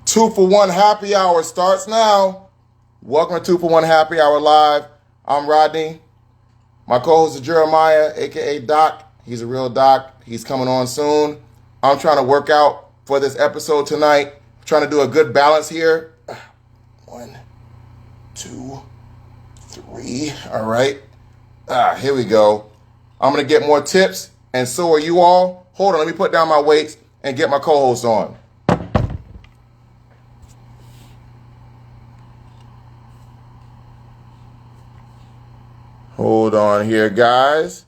2-for-1 happy hour starts now. Welcome to 2-for-1 happy hour live. I'm Rodney. My co-host is Jeremiah, aka Doc. He's a real Doc. He's coming on soon. I'm trying to work out for this episode tonight. Trying to do a good balance here. 1, 2, 3. All right. Here we go. I'm going to get more tips, and so are you all. Hold on, let me put down my weights and get my co-host on. Hold on here, guys.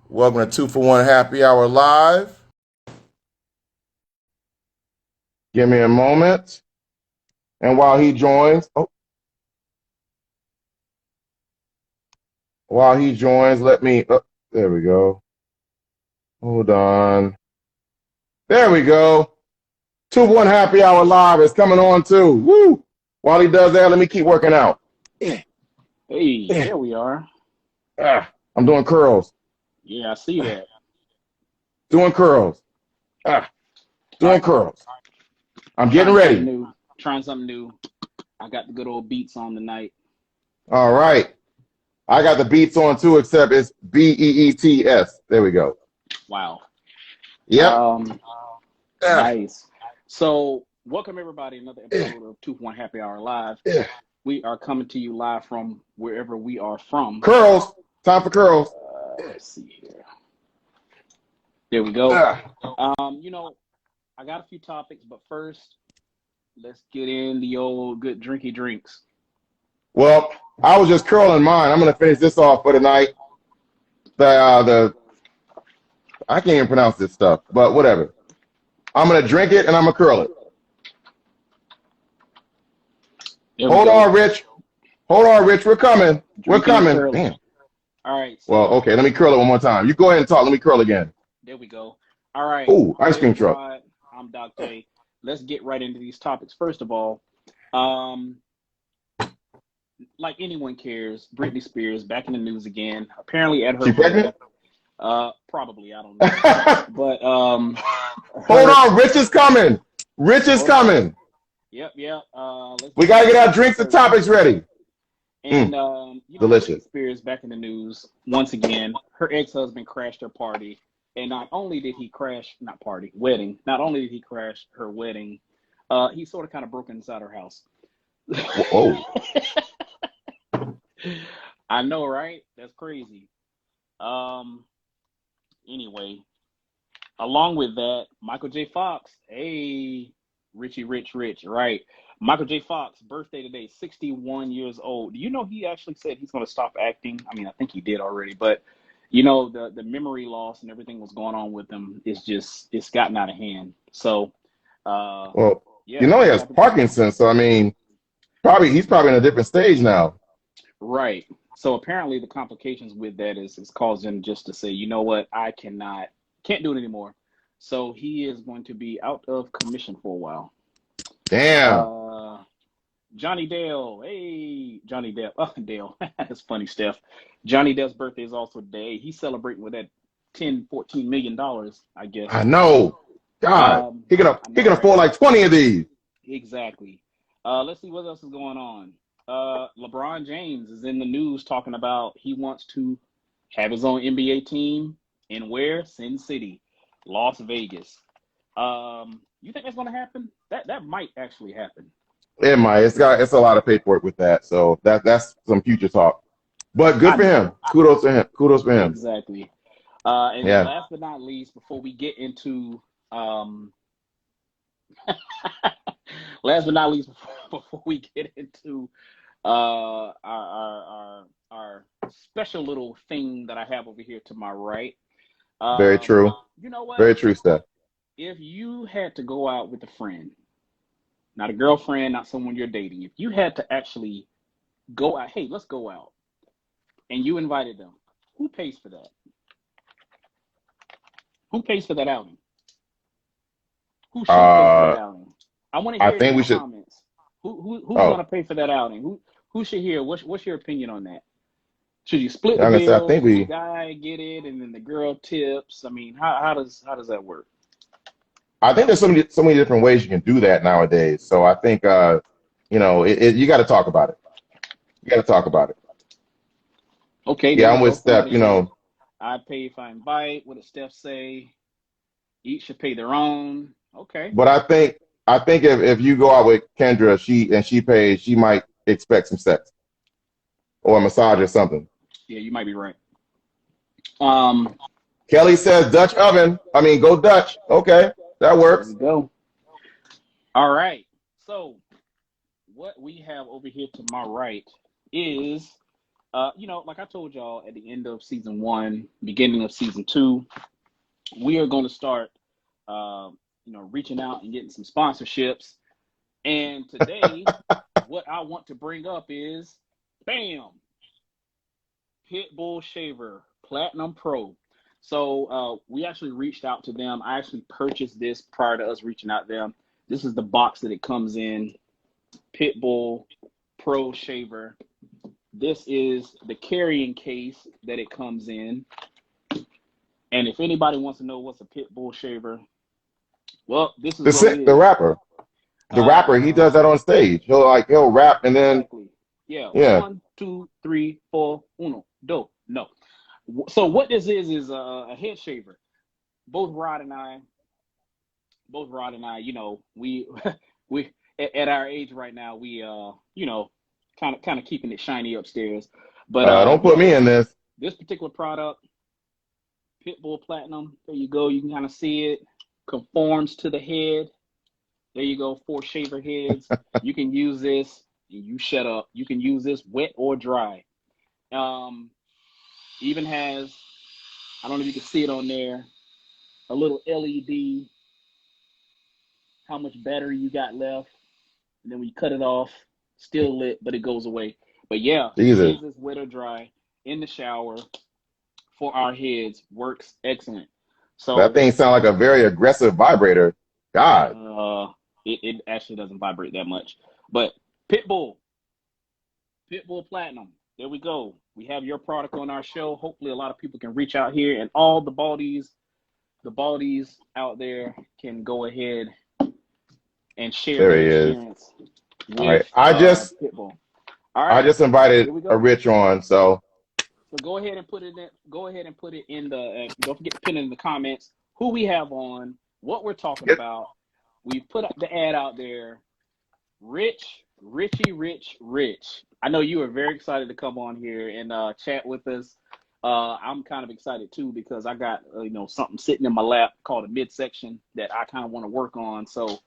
Welcome to 2-for-1 Happy Hour Live. Give me a moment. And while he joins, let me, there we go. Hold on. There we go. 2-for-1 Happy Hour Live is coming on too. Woo! While he does that, let me keep working out. Hey, there we are. I'm doing curls. Yeah, I see that. Doing curls. Doing curls. I'm getting ready. Trying something new. I got the good old beats on tonight. All right. I got the beats on too, except it's BEETS. There we go. Wow. Yep. Nice. So, welcome everybody to another episode of 2-for-1 Happy Hour Live. We are coming to you live from wherever we are from. Curls. Time for curls. Let's see here. There we go. I got a few topics, but first, let's get in the old good drinky drinks. Well, I was just curling mine. I'm gonna finish this off for tonight. I can't even pronounce this stuff, but whatever. I'm gonna drink it and I'm gonna curl it. Hold on, Rich. We're coming. We're coming. Damn. All right. So, well, okay. Let me curl it one more time. You go ahead and talk. Let me curl again. There we go. All right. Ooh, ice cream truck. I'm Doc J. Let's get right into these topics. First of all, like anyone cares, Britney Spears back in the news again. Apparently at her. She pregnant? Probably. I don't know. But hold on. Rich is coming. Yep. We gotta get our drinks and topics ready. And delicious. Britney Spears back in the news once again. Her ex-husband crashed her party, and not only did he crash Not only did he crash her wedding, he sort of kind of broke inside her house. Whoa. I know, right? That's crazy. Anyway, along with that, Michael J. Fox. Hey, Richie Rich, right? Michael J. Fox, birthday today, 61 years old. Do you know he actually said he's going to stop acting? I mean, I think he did already, but the memory loss and everything was going on with him. It's gotten out of hand. So, he has Parkinson's, so I mean, he's probably in a different stage now. Right. So apparently the complications with that is caused him just to say, you know what, I can't do it anymore. So he is going to be out of commission for a while. Damn. Johnny Dale. Hey, Johnny Depp. Oh, Dale. That's funny, Steph. Johnny Depp's birthday is also today. He's celebrating with that $14 million, I guess. I know. God, he can afford like 20 of these. Exactly. Let's see what else is going on. LeBron James is in the news talking about he wants to have his own NBA team in where? Sin City, Las Vegas. You think that's going to happen? That might actually happen. It might. It's a lot of paperwork with that, so that's some future talk. But good for him. Kudos to him. Kudos for him. Exactly. And then last but not least, before we get into our special little thing that I have over here to my right. Very true. You know what? Very true stuff. If you had to go out with a friend, not a girlfriend, not someone you're dating, if you had to actually go out, hey, let's go out, and you invited them, who pays for that? Who pays for that outing? Who should pay for that outing? I want to hear in the comments. Who's going to pay for that outing? Who should hear? What's your opinion on that? Should you split the bill? Does the guy get it and then the girl tips? I mean, how does that work? I think there's so many different ways you can do that nowadays. So I think, you know, you got to talk about it. You got to talk about it. Okay, there Yeah, we I'm with go. Steph. Somebody You said, know, I pay if I invite. What did Steph say? Each should pay their own. Okay. but I think if you go out with Kendra, she pays, she might expect some sex or a massage or something. Yeah, you might be right. Um, Kelly says Dutch oven. I mean, go Dutch. Okay, that there we works. go. All right. So what we have over here to my right is, you know, like I told y'all at the end of season 1, beginning of season 2, we are going to start, you know, reaching out and getting some sponsorships. And today, what I want to bring up is, bam, Pitbull Shaver Platinum Pro. So we actually reached out to them. I actually purchased this prior to us reaching out to them. This is the box that it comes in. Pitbull Pro Shaver. This is the carrying case that it comes in. And if anybody wants to know what's a Pitbull Shaver, well, this is what it is. The rapper. The rapper, he does that on stage. He'll rap and then Exactly. Yeah. yeah. 1, 2, 3, 4, uno, do. No. So what this is a head shaver. Both Rod and I, you know, we at our age right now, we you know, kind of keeping it shiny upstairs. But Don't put me in this. this particular product, Pitbull Platinum, there you go. You can kind of see it. Conforms to the head. There you go. 4 shaver heads. You can use this. You shut up. You can use this wet or dry. Even has, I don't know if you can see it on there, a little LED, how much battery you got left. And then when you cut it off, still lit, but it goes away. But yeah, Jesus. use this wet or dry in the shower for our heads. Works excellent. So That thing sounds like a very aggressive vibrator. God. it actually doesn't vibrate that much. But Pitbull Platinum. There we go. We have your product on our show. Hopefully a lot of people can reach out here, and all the baldies out there can go ahead and share There their he is. experience with All right. Pitbull. All right. I just invited Here we go. a Rich on, so go ahead and put it in. Go ahead and put it in the. Don't forget to pin it in the comments who we have on, what we're talking about. We've put the ad out there. Richie Rich. I know you are very excited to come on here and chat with us. I'm kind of excited too because I got you know, something sitting in my lap called a midsection that I kind of want to work on. So,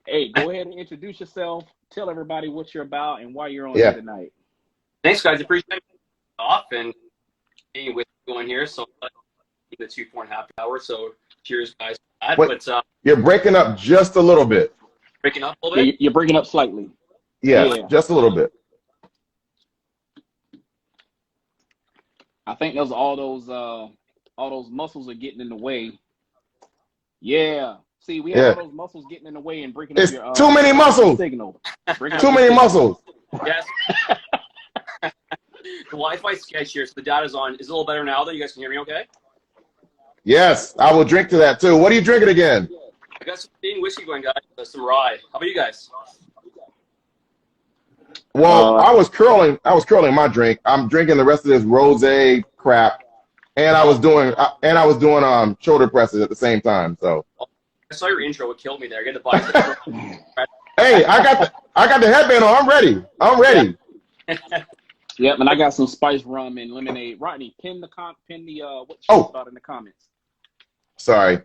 hey, go ahead and introduce yourself. Tell everybody what you're about and why you're on here tonight. Thanks, guys. Appreciate it. Off and being with you on here. So the 4.5 hours. So cheers, guys. But you're breaking up just a little bit. Breaking up a little bit. You're breaking up slightly. Yeah, just a little bit. I think those all those muscles are getting in the way. Yeah. See, we have all those muscles getting in the way and breaking up your too many muscles. Signal. Too many muscles. Yes. The Wi-Fi sketch here, so the data's on. Is it a little better now, though? You guys can hear me okay? Yes, I will drink to that too. What are you drinking again? I got some thin whiskey going, guys. Some rye. How about you guys? Well, I was curling my drink. I'm drinking the rest of this rosé crap, and I was doing shoulder presses at the same time. So I saw your intro. It killed me there. I get the bicep. hey, I got the headband on. I'm ready. Yep, and I got some spiced rum and lemonade. Rodney, pin the what you thought in the comments. Sorry.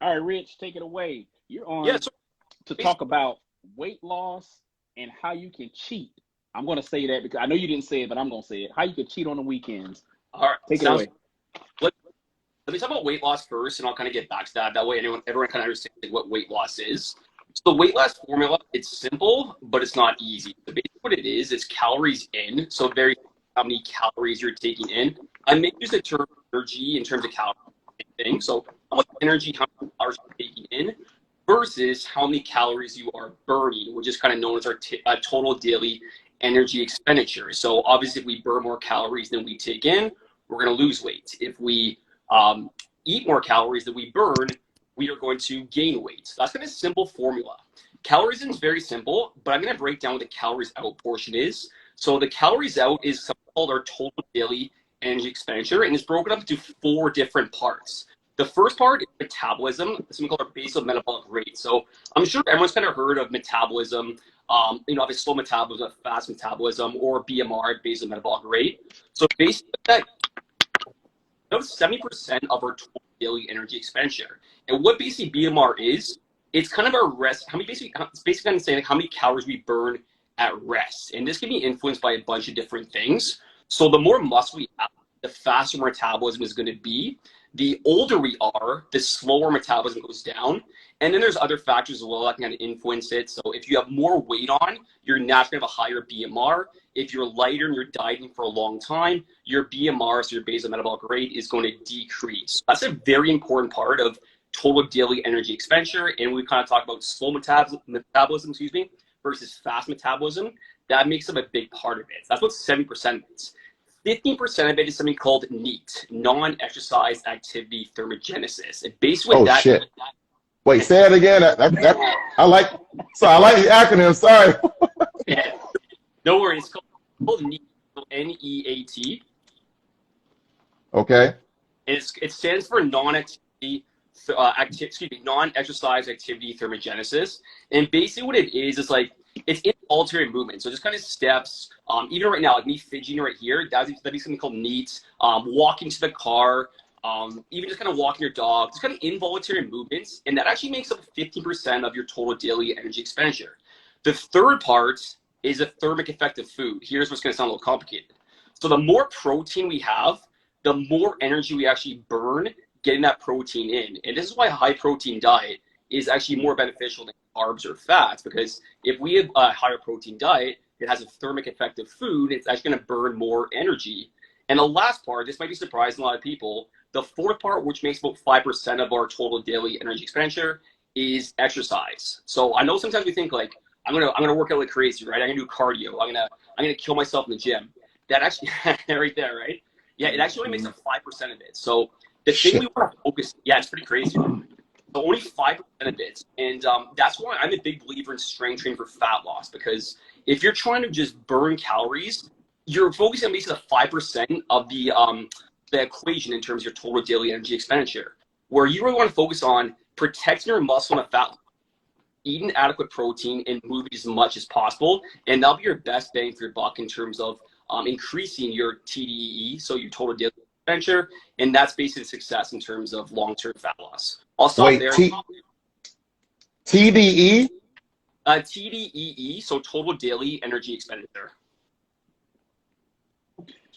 All right, Rich, take it away. You're on to talk about weight loss and how you can cheat. I'm going to say that because I know you didn't say it, but I'm going to say it. How you can cheat on the weekends. All right, take it away. Let me talk about weight loss first, and I'll kind of get back to that. That way, everyone kind of understands what weight loss is. So the weight loss formula, it's simple, but it's not easy. So basically what it is calories in. So very how many calories you're taking in. I may use the term energy in terms of calories. Thing. So how much energy, how many calories you're taking in versus how many calories you are burning, which is kind of known as our total daily energy expenditure. So obviously if we burn more calories than we take in, we're going to lose weight. If we eat more calories than we burn, we are going to gain weight. So that's kind of a simple formula. Calories in is very simple, but I'm going to break down what the calories out portion is. So the calories out is something called our total daily energy expenditure, and it's broken up into 4 different parts. The first part is metabolism, something called our basal metabolic rate. So I'm sure everyone's kind of heard of metabolism. Obviously slow metabolism, fast metabolism, or BMR, basal metabolic rate. So basically, that about 70% of our total daily energy expenditure. And what basically BMR is, it's kind of our rest. It's basically kind of saying like how many calories we burn at rest, and this can be influenced by a bunch of different things. So the more muscle we have, the faster metabolism is going to be. The older we are, the slower metabolism goes down. And then there's other factors as well that can kind of influence it. So if you have more weight on, you're naturally going to have a higher BMR. If you're lighter and you're dieting for a long time, your BMR, so your basal metabolic rate, is going to decrease. That's a very important part of total daily energy expenditure. And we kind of talk about slow metabolism, versus fast metabolism. That makes up a big part of it. That's what 70% is. 15% of it is something called NEAT, non-exercise activity thermogenesis. And basically shit. Wait, say it again. I like the acronym. Sorry. Yeah. No worries. It's called NEAT, N-E-A-T. Okay. And it stands for non-exercise activity thermogenesis. And basically what it is like, it's involuntary movement. So just kind of steps, even right now, like me fidgeting right here, that'd be something called NEAT. Walking to the car, even just kind of walking your dog, just kind of involuntary movements. And that actually makes up 15% of your total daily energy expenditure. The third part is a thermic effect of food. Here's what's going to sound a little complicated. So the more protein we have, the more energy we actually burn getting that protein in. And this is why a high protein diet is actually more beneficial than carbs or fats, because if we have a higher protein diet, it has a thermic effect of food, it's actually going to burn more energy. And the last part, this might be surprising a lot of people, the fourth part, which makes about 5% of our total daily energy expenditure, is exercise. So I know sometimes we think like, I'm gonna work out like crazy, right? I'm gonna do cardio. I'm gonna kill myself in the gym. That actually right there, right? Yeah, it actually only makes up 5% of it. So the thing we want to focus, yeah, it's pretty crazy. So only 5% of it, and that's why I'm a big believer in strength training for fat loss, because if you're trying to just burn calories, you're focusing on basically the 5% of the equation in terms of your total daily energy expenditure. Where you really want to focus on protecting your muscle and fat, eating adequate protein, and moving as much as possible, and that'll be your best bang for your buck in terms of increasing your TDEE, so your total daily expenditure, and that's basically success in terms of long-term fat loss. I'll stop there. TDE? TDEE, so total daily energy expenditure.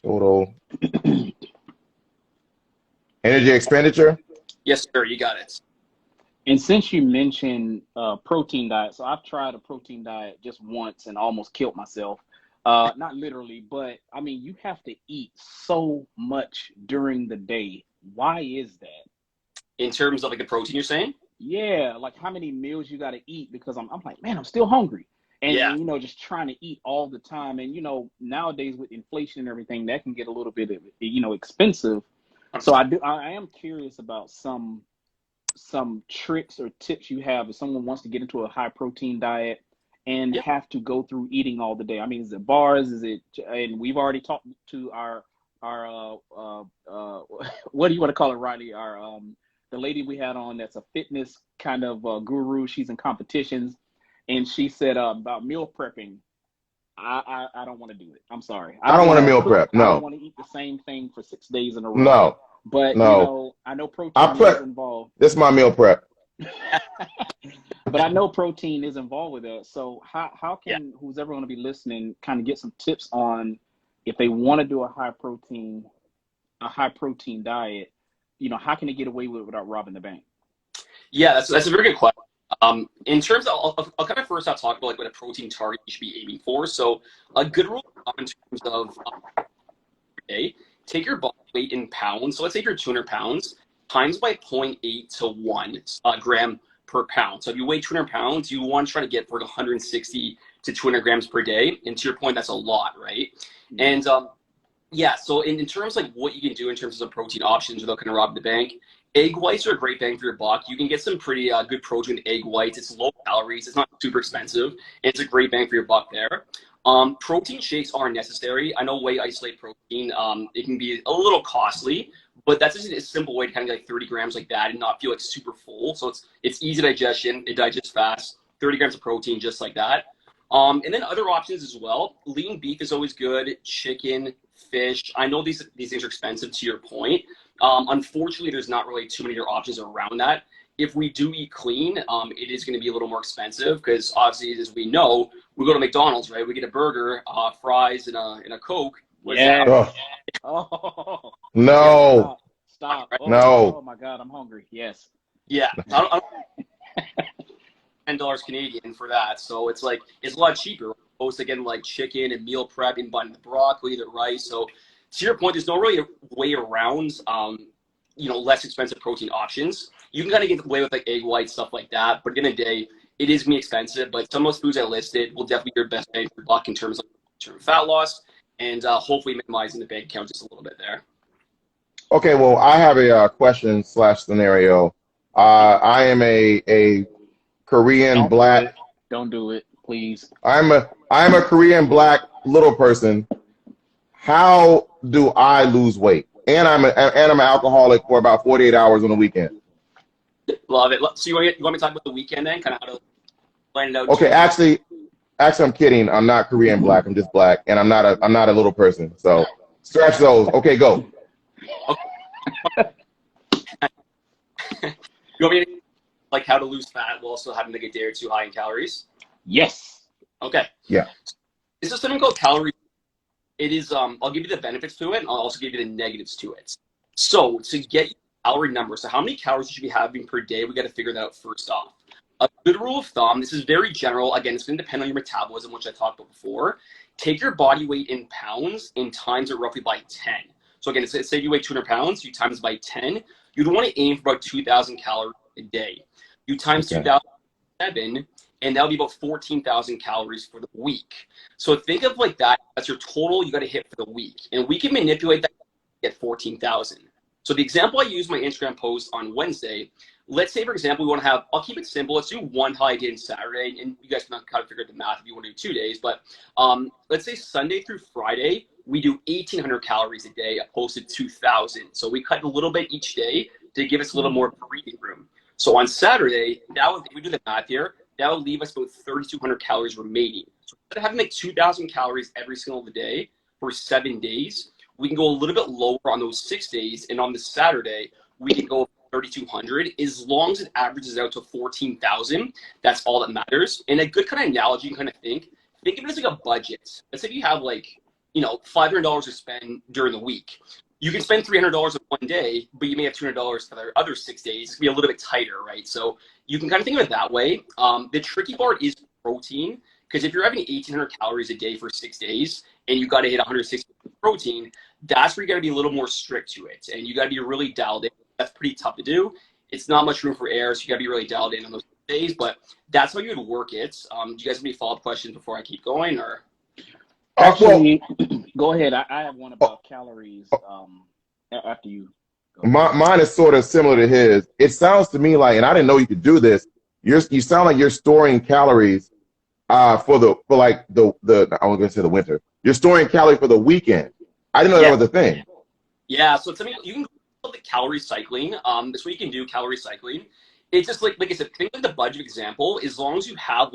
Total energy expenditure? Yes, sir, you got it. And since you mentioned protein diet, so I've tried a protein diet just once and almost killed myself. Not literally, but I mean, you have to eat so much during the day. Why is that? In terms of like the protein you're saying? Yeah, like how many meals you got to eat, because I'm like, man, I'm still hungry. And, you know, just trying to eat all the time. And, you know, nowadays with inflation and everything, that can get a little bit, you know, expensive. So I am curious about some tricks or tips you have if someone wants to get into a high protein diet and have to go through eating all the day. I mean, is it bars? Is it, and we've already talked to our what do you want to call it, Riley? Our the lady we had on that's a fitness kind of guru. She's in competitions, and she said about meal prepping. I don't want to do it. I'm sorry. I don't want to meal prep. No. I don't want to eat the same thing for 6 days in a row. No. But no. You know, I know protein is involved. This is my meal prep. But I know protein is involved with that. So how can who's ever going to be listening kind of get some tips on if they want to do a high protein diet, you know, how can they get away with it without robbing the bank? Yeah, that's a very good question. In terms of, I'll kind of first talk about like what a protein target you should be aiming for. So a good rule in terms of take your body weight in pounds. So let's say if you're 200 pounds, times by 0.8 to 1 gram per pound. So if you weigh 200 pounds, you want to try to get for 160 to 200 grams per day. And to your point, that's a lot, right? And yeah, so in terms of like what you can do in terms of protein options without kind of robbing the bank, Egg whites are a great bang for your buck. You can get some pretty good protein in egg whites. It's low calories. It's not super expensive. It's a great bang for your buck there. Protein shakes are necessary. I know whey isolate protein. It can be a little costly, but that's just a simple way to kind of get like 30 grams like that and not feel like super full. So it's easy digestion. It digests fast. 30 grams of protein just like that. And then other options as well. Lean beef is always good. Chicken, fish. I know these things are expensive to your point. Unfortunately, there's not really too many other options around that. If we do eat clean, it is going to be a little more expensive because obviously, as we know, we go to McDonald's, right? We get a burger, fries, and a Coke. Yeah. Oh. No. Stop. Oh, no. Oh my God, I'm hungry. Yes. Yeah. I don't, $10 Canadian for that. So it's like, it's a lot cheaper opposed to getting like chicken and meal prep and buying the broccoli, the rice. So to your point, there's no really a way around, less expensive protein options. You can kind of get away with like egg whites, stuff like that. But at the end of the day, it is going to be expensive. But some of those foods I listed will definitely be your best bang for buck in terms of fat loss and hopefully minimizing the bank account just a little bit there. Okay, well, I have a question / scenario. I am a Korean black. Don't do it, please. I'm a Korean black little person. How do I lose weight? And I'm an alcoholic for about 48 hours on the weekend. Love it. So you want me to talk about the weekend then? Kind of how to plan it out. Okay, actually, I'm kidding. I'm not Korean black. I'm just black, and I'm not a little person. So scratch those. Okay, go. Okay. You want me to like how to lose fat while also having like a day or two high in calories? Yes. Okay. Yeah. This is something called calorie. It is. I'll give you the benefits to it, and I'll also give you the negatives to it. So to get your calorie number, so how many calories you should be having per day, we got to figure that out first off. A good rule of thumb. This is very general. Again, it's going to depend on your metabolism, which I talked about before. Take your body weight in pounds and times it roughly by 10. So again, say you weigh 200 pounds, you times by 10. You'd want to aim for about 2,000 calories a day. You times 2,007, and that'll be about 14,000 calories for the week. So think of like that. That's your total you got to hit for the week. And we can manipulate that to get 14,000. So the example I used in my Instagram post on Wednesday, let's say, for example, we want to have, I'll keep it simple. Let's do one high day on Saturday, and you guys can kind of figure out the math if you want to do 2 days. But let's say Sunday through Friday, we do 1,800 calories a day opposed to 2,000. So we cut a little bit each day to give us a little more breathing room. So on Saturday, if we do the math here, that would leave us about 3,200 calories remaining. So instead of having like 2,000 calories every single day for 7 days, we can go a little bit lower on those 6 days. And on the Saturday, we can go 3,200. As long as it averages out to 14,000, that's all that matters. And a good kind of analogy you can kind of think of it as like a budget. Let's say you have like, $500 to spend during the week. You can spend $300 in one day, but you may have $200 for the other 6 days. It's going to be a little bit tighter, right? So you can kind of think of it that way. The tricky part is protein, because if you're having 1,800 calories a day for 6 days and you got to hit 160 protein, that's where you got to be a little more strict to it. And you got to be really dialed in. That's pretty tough to do. It's not much room for error, so you got to be really dialed in on those days, but that's how you would work it. Do you guys have any follow-up questions before I keep going? Or Actually, go ahead. I have one about calories after you go. Mine is sort of similar to his. It sounds to me like, and I didn't know you could do this, you sound like you're storing calories I was going to say the winter. You're storing calories for the weekend. I didn't know that was a thing. Yeah, so something you can call it calorie cycling. That's what you can do, calorie cycling. It's just like I said, think of the budget example. As long as you have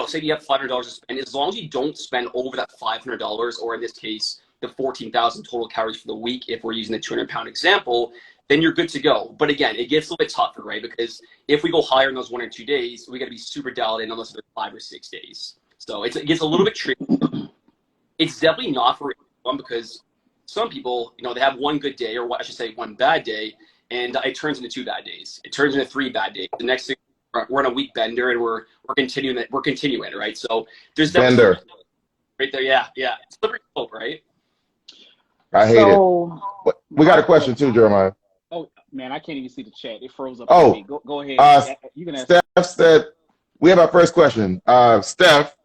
say you have $500 to spend, as long as you don't spend over that $500, or in this case, the 14,000 total calories for the week, if we're using the 200-pound example, then you're good to go. But again, it gets a little bit tougher, right? Because if we go higher in those 1 or 2 days, we got to be super dialed in on those other 5 or 6 days. So it gets a little bit tricky. It's definitely not for everyone, because some people, they have one good day, or I should say one bad day, and it turns into 2 bad days. It turns into 3 bad days. The next thing, we're on a week bender, and we're continuing it. We're continuing, right? So there's definitely right there. Yeah. Slippery slope, right? I hate it. We got a question too, Jeremiah. Oh man, I can't even see the chat. It froze up. Oh, go ahead. You can ask. Steph said, we have our first question. Steph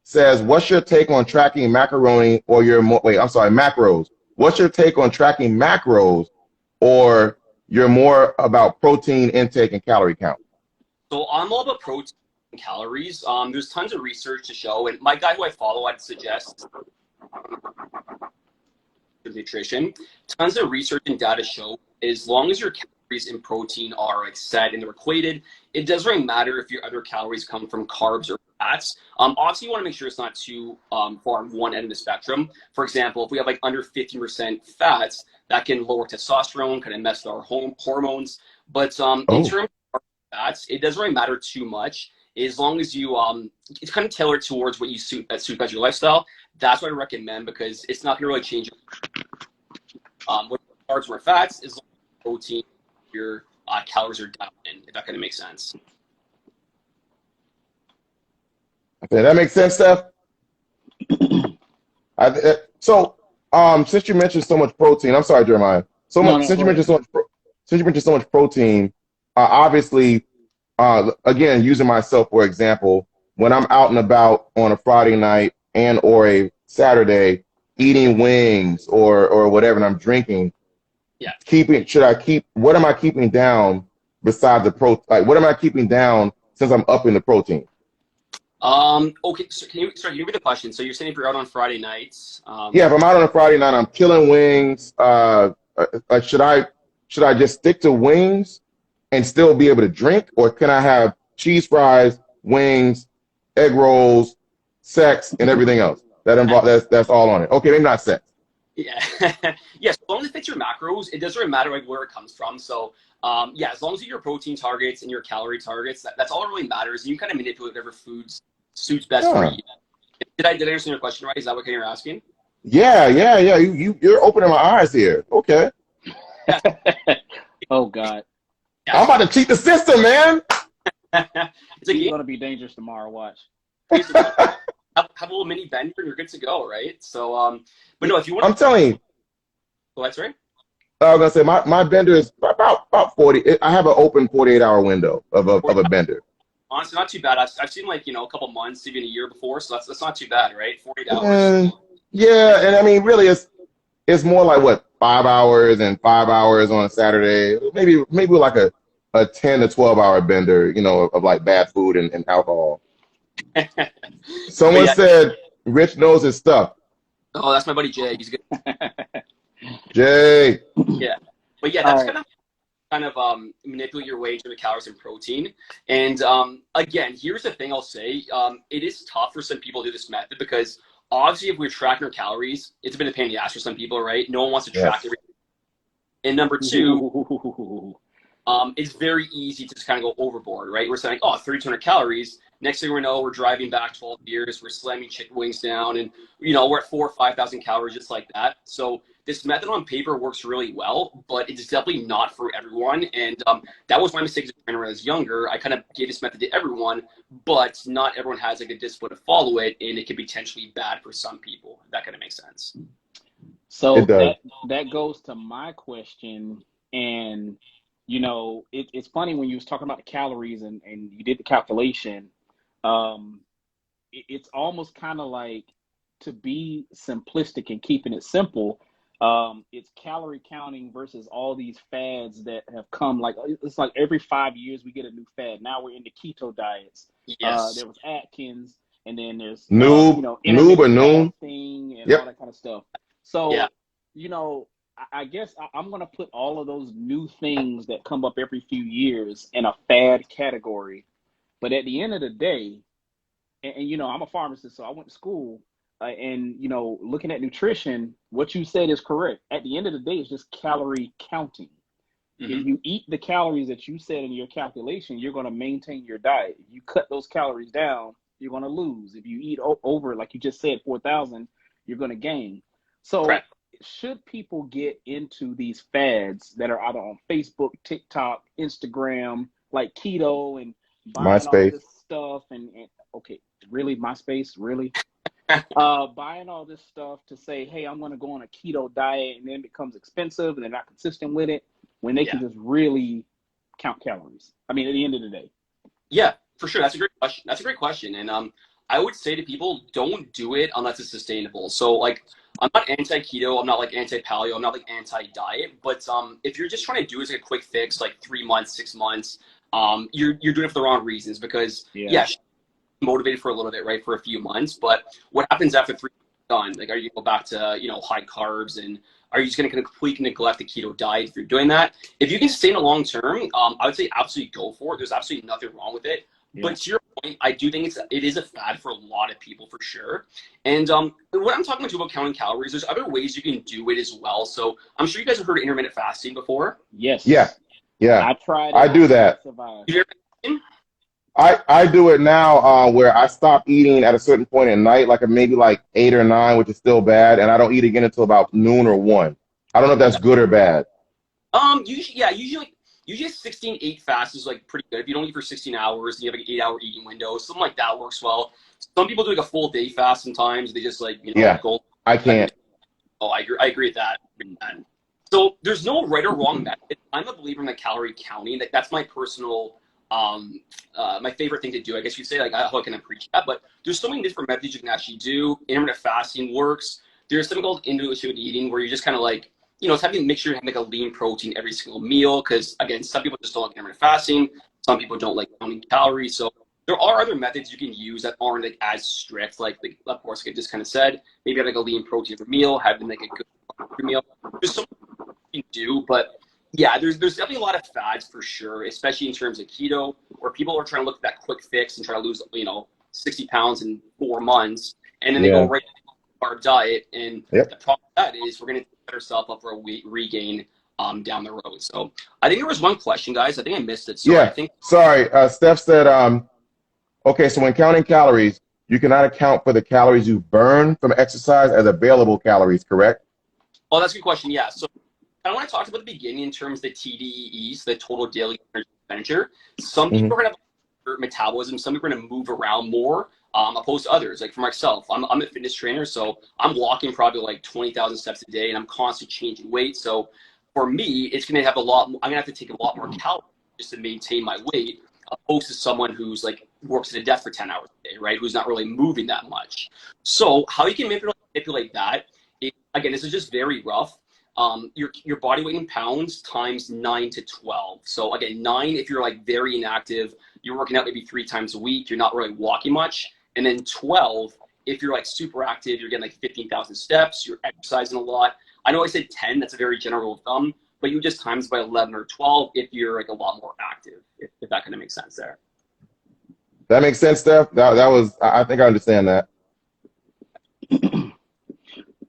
says, what's your take on tracking macaroni or macros? What's your take on tracking macros or you're more about protein intake and calorie count? So I'm all about protein and calories. There's tons of research to show, and my guy who I follow, I'd suggest nutrition. Tons of research and data show as long as your calories and protein are like set and they're equated, it doesn't really matter if your other calories come from carbs or fats. Obviously, you want to make sure it's not too far on one end of the spectrum. For example, if we have like under 15% fats, that can lower testosterone, kind of mess with our hormones. But in terms of fats, it doesn't really matter too much as long as you it's kind of tailored towards what you suit as your lifestyle. That's what I recommend because it's not going to really change what carbs or fats as long as protein, your calories are down in, if that kind of makes sense. Okay, that makes sense, Steph. Since you mentioned so much protein, I'm sorry, Jeremiah. Since you mentioned so much protein, obviously, again, using myself for example, when I'm out and about on a Friday night and or a Saturday, eating wings or whatever, and I'm drinking. Yeah. What am I keeping down besides the what am I keeping down since I'm upping the protein? Okay, so can you repeat the question? So you're saying if you're out on Friday nights? Yeah, if I'm out on a Friday night, I'm killing wings. Should I just stick to wings and still be able to drink, or can I have cheese fries, wings, egg rolls, sex, and everything else that's all on it? Okay, maybe not sex. Yeah, yes. As long as it fits your macros, it doesn't really matter like where it comes from. So, yeah, as long as your protein targets and your calorie targets, that's all that really matters. You can kind of manipulate whatever foods suits best for you. Did I understand your question right? Is that what you're asking? Yeah. You're opening my eyes here. Okay. Oh God. Yeah. I'm about to cheat the system, man. It's He's gonna be dangerous tomorrow. Watch. Have a little mini bender and you're good to go, right? So, but no, if you want, I'm telling you. Oh, that's right. I was gonna say my bender is about 40. I have an open 48-hour window of a bender. Honestly, not too bad. I've seen like a couple months, even a year before, so that's not too bad, right? 48 hours. Yeah, and I mean, really, it's more like what 5 hours and 5 hours on a Saturday. Maybe like a 10 to 12-hour bender, of like bad food and alcohol. Someone said Rich knows his stuff. Oh, that's my buddy Jay. He's good. Jay. Yeah, but yeah, that's kind of manipulate your way into the calories and protein. And again, here's the thing I'll say. It is tough for some people to do this method because obviously if we're tracking our calories, it's a bit of a pain in the ass for some people, right? No one wants to track everything. And number two, it's very easy to just kind of go overboard, right? We're saying, 3,200 calories. Next thing we know, we're driving back 12 years, we're slamming chicken wings down, and we're at 4,000 or 5,000 calories just like that. So this method on paper works really well, but it's definitely not for everyone. And that was my mistake when I was younger. I kind of gave this method to everyone, but not everyone has like a discipline to follow it, and it can be potentially bad for some people. That kind of makes sense. So that goes to my question, and it's funny when you was talking about the calories and you did the calculation. It's almost kind of like, to be simplistic and keeping it simple, it's calorie counting versus all these fads that have come. Like it's like every 5 years we get a new fad. Now we're into keto diets. Yes. There was Atkins, and then there's Noob or Noom thing and all that kind of stuff. So I guess I'm going to put all of those new things that come up every few years in a fad category. But at the end of the day, and I'm a pharmacist, so I went to school, and looking at nutrition, what you said is correct. At the end of the day, it's just calorie counting. Mm-hmm. If you eat the calories that you said in your calculation, you're going to maintain your diet. If you cut those calories down, you're going to lose. If you eat over, like you just said, 4,000, you're going to gain. So should people get into these fads that are either on Facebook, TikTok, Instagram, like keto and buying all this stuff and okay, really, MySpace, really? Buying all this stuff to say, hey, I'm going to go on a keto diet, and then it becomes expensive and they're not consistent with it when they can just really count calories. I mean, at the end of the day. Yeah, for sure. That's a great question. And I would say to people, don't do it unless it's sustainable. So like, I'm not anti-keto. I'm not like anti-paleo. I'm not like anti-diet. But if you're just trying to do it as like a quick fix, like 3 months, 6 months, you're doing it for the wrong reasons because yeah, motivated for a little bit, right, for a few months. But what happens after 3 months done? Like, are you going to go back to high carbs, and are you just going to completely neglect the keto diet if you're doing that? If you can sustain it long term, I would say absolutely go for it. There's absolutely nothing wrong with it. Yeah. But to your point, I do think it is a fad for a lot of people for sure. And when I'm talking about counting calories, there's other ways you can do it as well. So I'm sure you guys have heard of intermittent fasting before. Yes. Yeah. I tried it. I do that. I do it now where I stop eating at a certain point at night, like maybe like 8 or 9, which is still bad, and I don't eat again until about noon or 1. I don't know if that's good or bad. Usually 16-8 fast is like pretty good. If you don't eat for 16 hours and you have like an 8-hour eating window, something like that works well. Some people do like a full day fast sometimes. They just like, go. I can't. Oh, I agree with that. So there's no right or wrong method. I'm a believer in the calorie counting. That's my personal, my favorite thing to do. I guess you'd say, like, how I can preach that. But there's so many different methods you can actually do. Intermittent fasting works. There's something called intuitive eating where you're just kind of like, it's having to make sure you have like a lean protein every single meal. Because again, some people just don't like intermittent fasting. Some people don't like counting calories. So there are other methods you can use that aren't like as strict. Like of course, like I just kind of said, maybe have like a lean protein for meal, having like a good meal. There's so much you can do, but yeah, there's definitely a lot of fads for sure, especially in terms of keto, where people are trying to look at that quick fix and try to lose 60 pounds in 4 months, and then they go right to the carb diet. And the problem with that is we're going to set ourselves up for a weight regain down the road. So I think there was one question, guys. I think I missed it. So Sorry. Steph said, okay, so when counting calories, you cannot account for the calories you burn from exercise as available calories, correct? Oh, that's a good question. Yeah. So kind of what I talked about at the beginning in terms of the TDEEs, the total daily energy expenditure. Some people are going to have metabolism. Some people are going to move around more opposed to others. Like for myself, I'm a fitness trainer, so I'm walking probably like 20,000 steps a day, and I'm constantly changing weight. So for me, it's going to have I'm going to have to take a lot more calories just to maintain my weight, opposed to someone who's like works to the death for 10 hours a day, right? Who's not really moving that much. So how you can manipulate that, again, this is just very rough. Your body weight in pounds times 9 to 12. So again, 9 if you're like very inactive, you're working out maybe 3 times a week, you're not really walking much, and then 12 if you're like super active, you're getting like 15,000 steps, you're exercising a lot. I know I said 10, that's a very general rule of thumb, but you just times by 11 or 12 if you're like a lot more active, if that kind of makes sense there. That makes sense, Steph. That was, I think I understand that.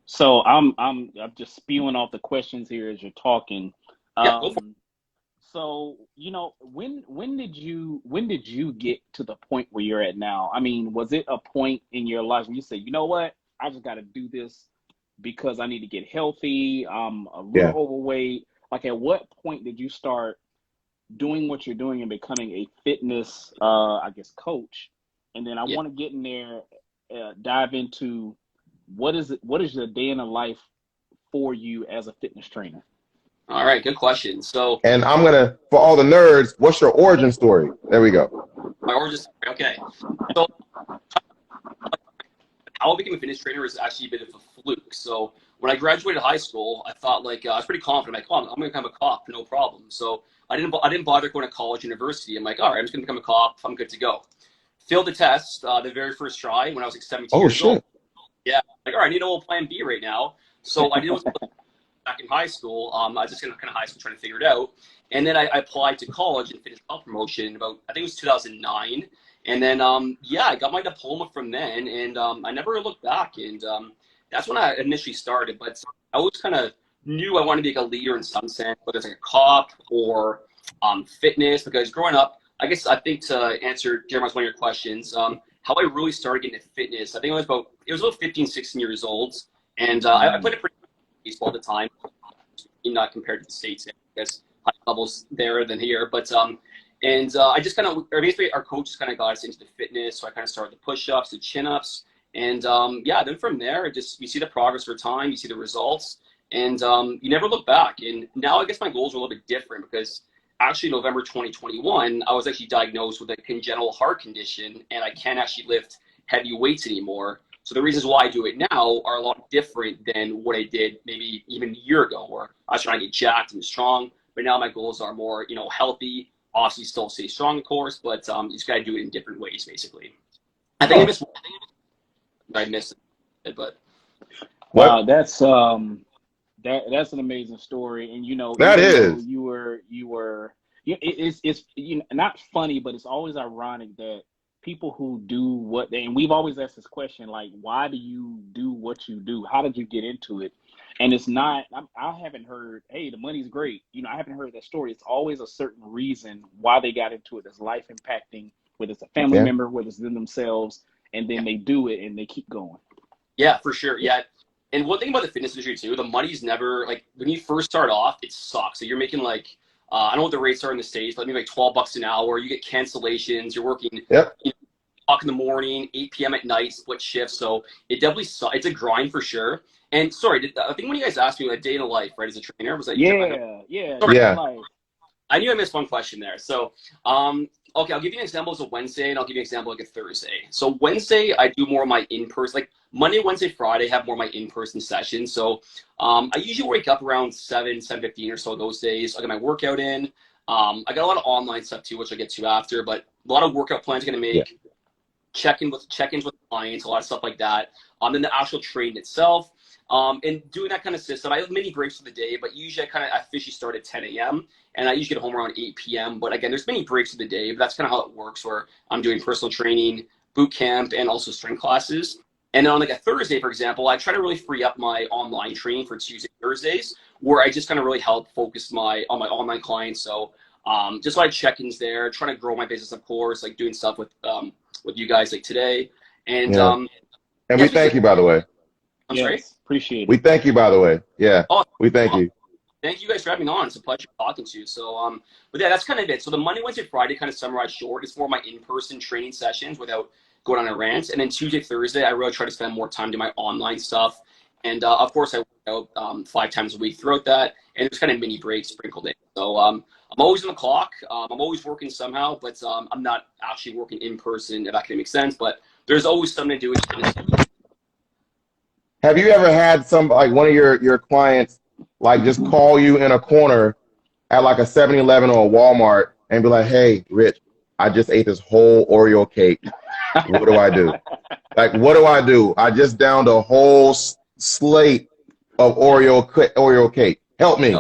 So I'm just spewing off the questions here as you're talking. So when did you get to the point where you're at now? I mean, was it a point in your life where you said, you know what, I just got to do this because I need to get healthy? I'm a little overweight. Like, at what point did you start doing what you're doing and becoming a fitness, coach? And then I want to get in there, dive into what is your day in the life for you as a fitness trainer? All right, good question. So, and I'm gonna, for all the nerds, what's your origin story? There we go. My origin story. Okay. So how I became a fitness trainer is actually a bit of a fluke. So when I graduated high school, I thought I was pretty confident. Like, I'm gonna become a cop, no problem. So I didn't bother going to college, university. I'm like, all right, I'm just gonna become a cop. I'm good to go. Failed the test the very first try when I was like 17 years old. Yeah, like, all right, I need a little plan B right now. So I did what back in high school. I was just kind of high school trying to figure it out. And then I applied to college and finished health promotion about, I think it was 2009. And then, I got my diploma from then, and I never looked back. And that's when I initially started. But I always kind of knew I wanted to be like a leader in some sense, whether it's like a cop or fitness. Because growing up, I think to answer Jeremiah's one of your questions, how I really started getting into fitness, I think it was about 15, 16 years old. And I played a pretty baseball at the time, not compared to the States, I guess high levels there than here. But I just kind of, basically our coaches kind of got us into the fitness. So I kind of started the push-ups, the chin-ups. And then from there, you see the progress over time, you see the results, and you never look back. And now I guess my goals are a little bit different because actually November 2021, I was actually diagnosed with a congenital heart condition, and I can't actually lift heavy weights anymore. So the reasons why I do it now are a lot different than what I did maybe even a year ago, where I was trying to get jacked and strong. But now my goals are more, healthy. Obviously, still stay strong, of course, but you just got to do it in different ways, basically. I think I missed it, but wow, that's an amazing story, and that is. It's not funny, but it's always ironic that people who do and we've always asked this question, like, why do you do what you do? How did you get into it? And it's not, I haven't heard, hey, the money's great. I haven't heard that story. It's always a certain reason why they got into it. It's life impacting, whether it's a family member, whether it's them themselves, and then they do it and they keep going. Yeah, for sure. Yeah. And one thing about the fitness industry too, the money's never, like, when you first start off, it sucks. So you're making like, I don't know what the rates are in the States, but maybe like $12 an hour. You get cancellations. You're working o'clock in the morning, 8 p.m. at night, split shifts. So it definitely sucks. It's a grind for sure. And sorry, I think when you guys asked me, like, day in a life, right, as a trainer, was like, Life. I knew I missed one question there. So, okay, I'll give you an example as a Wednesday, and I'll give you an example like a Thursday. So Wednesday, I do more of my in-person, like Monday, Wednesday, Friday, have more of my in-person sessions. So I usually wake up around 7:15 or so those days. I get my workout in. I got a lot of online stuff too, which I'll get to after, but a lot of workout plans I'm going to make, check-ins with clients, a lot of stuff like that. Then the actual training itself. And doing that kind of system, I have mini breaks for the day, but usually I officially start at 10 a.m. and I usually get home around 8 p.m. But again, there's many breaks of the day, but that's kind of how it works, where I'm doing personal training, boot camp, and also strength classes. And then on like a Thursday, for example, I try to really free up my online training for Tuesday, Thursdays, where I just kind of really help focus on my online clients. So just a lot of check-ins there, trying to grow my business, of course, like doing stuff with you guys like today. And and we thank you, by the way. I'm sorry? Appreciate it. We thank you, by the way. Yeah. Oh, we thank you. Thank you guys for having me on. It's a pleasure talking to you. So, but yeah, that's kind of it. So the Monday, Wednesday, Friday kind of summarized short. It's more my in-person training sessions without going on a rant. And then Tuesday, Thursday, I really try to spend more time doing my online stuff. And of course, I work out 5 times a week throughout that. And there's kind of mini breaks sprinkled in. So I'm always on the clock. I'm always working somehow, but I'm not actually working in person, if that can make sense. But there's always something to do with fitness. Have you ever had one of your clients like just call you in a corner at like a 7-Eleven or a Walmart and be like, "Hey, Rich, I just ate this whole Oreo cake. What do I do?" Like, what do I do? I just downed a whole slate of Oreo cake. Help me.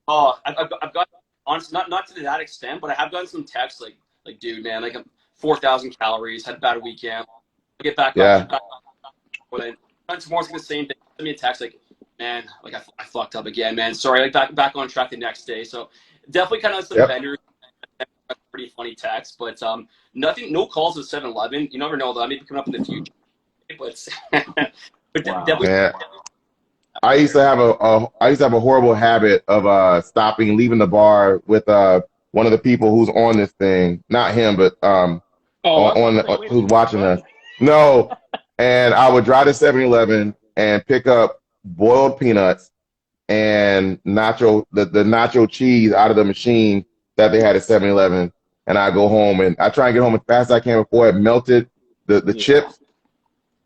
Oh, I've got, honestly, not to that extent, but I have gotten some texts like, dude, man, like 4,000 calories, had a bad weekend. I'll get back up. Tomorrow's gonna same thing. Send me a text like, man, like I fucked up again, man. Sorry, like back on track the next day. So definitely kind of some vendors, pretty funny text, but no calls at 7-Eleven. You never know, though. I may be coming up in the future, but definitely. Man. I used to have a horrible habit of leaving the bar with one of the people who's on this thing, not him, but who's watching us. No. And I would drive to 7-Eleven and pick up boiled peanuts and the nacho cheese out of the machine that they had at 7-Eleven. And I go home and I try and get home as fast as I can before it melted the chips.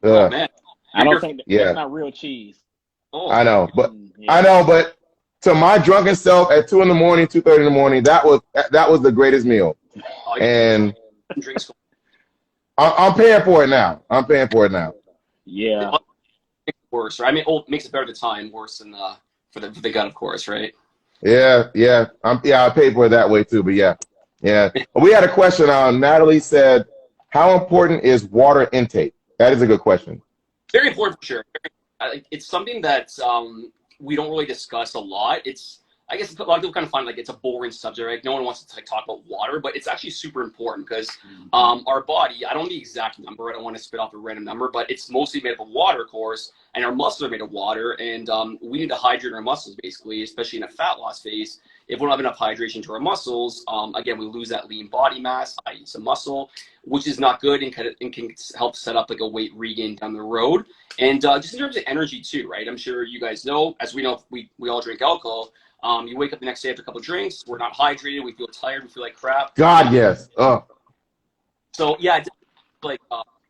Oh, man. I don't think that's not real cheese. Oh. I know, but to my drunken self at 2 in the morning, 2:30 in the morning, that was the greatest meal. Oh, and I'm paying for it now. Yeah. Worse, right? I mean, makes it better at the time. Worse than for the gut, of course, right? Yeah. I paid for it that way too. But yeah. We had a question. Natalie said, "How important is water intake?" That is a good question. Very important, for sure. It's something that we don't really discuss a lot. I guess a lot of people kind of find like it's a boring subject, right? No one wants to talk about water, but it's actually super important because our body, I don't know the exact number, I don't want to spit off a random number, but it's mostly made up of water, of course, and our muscles are made of water, and we need to hydrate our muscles, basically, especially in a fat loss phase. If we don't have enough hydration to our muscles, again, we lose that lean body mass, i.e. some muscle, which is not good and can help set up like a weight regain down the road. And just in terms of energy too, right? I'm sure you guys know, as we know, we all drink alcohol. You wake up the next day after a couple of drinks, we're not hydrated, we feel tired, we feel like crap. God, yes. So yeah, like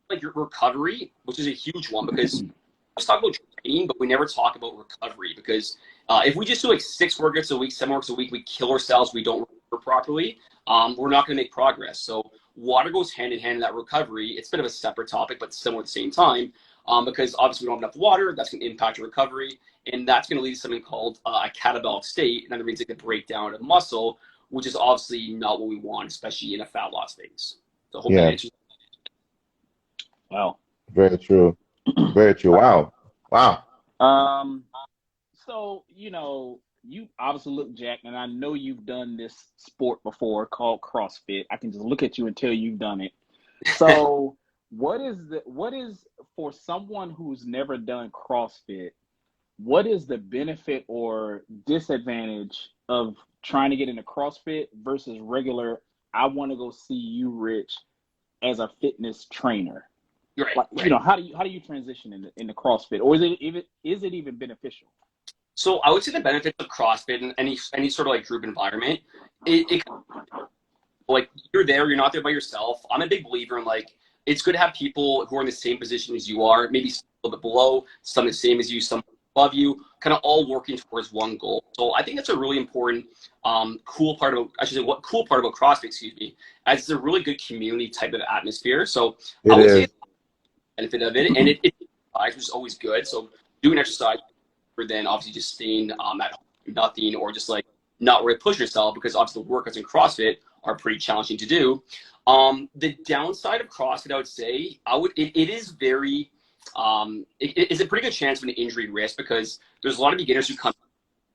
like your recovery, which is a huge one because let's talk about training, but we never talk about recovery because if we just do like 6 workouts a week, 7 workouts a week, we kill ourselves, we don't recover properly, we're not going to make progress. So water goes hand in hand in that recovery. It's a bit of a separate topic, but similar at the same time, because obviously we don't have enough water, that's going to impact your recovery, and that's going to lead to something called a catabolic state, and that means like the breakdown of the muscle, which is obviously not what we want, especially in a fat loss phase. So I hope that answers. Wow. Very true. Very true. Wow. Wow. So, you know, you obviously look jacked, and I know you've done this sport before called CrossFit. I can just look at you and tell you've done it. So what is for someone who's never done CrossFit, what is the benefit or disadvantage of trying to get into CrossFit versus regular, I want to go see you, Rich, as a fitness trainer? Right, like, right. You know, how do you transition into CrossFit, or is it even beneficial? So I would say the benefits of CrossFit and any sort of like group environment, it like you're there, you're not there by yourself. I'm a big believer in like, it's good to have people who are in the same position as you are, maybe a little bit below, some the same as you, some above you, kind of all working towards one goal. So I think that's a really important, cool part about CrossFit, excuse me, as it's a really good community type of atmosphere. So I would say the benefit of it, and it which is always good. So doing exercise, then obviously just staying at home, nothing, or just like not really push yourself, because obviously the workouts in CrossFit are pretty challenging to do. The downside of CrossFit, I would say, it is very, it is a pretty good chance of an injury risk, because there's a lot of beginners who come.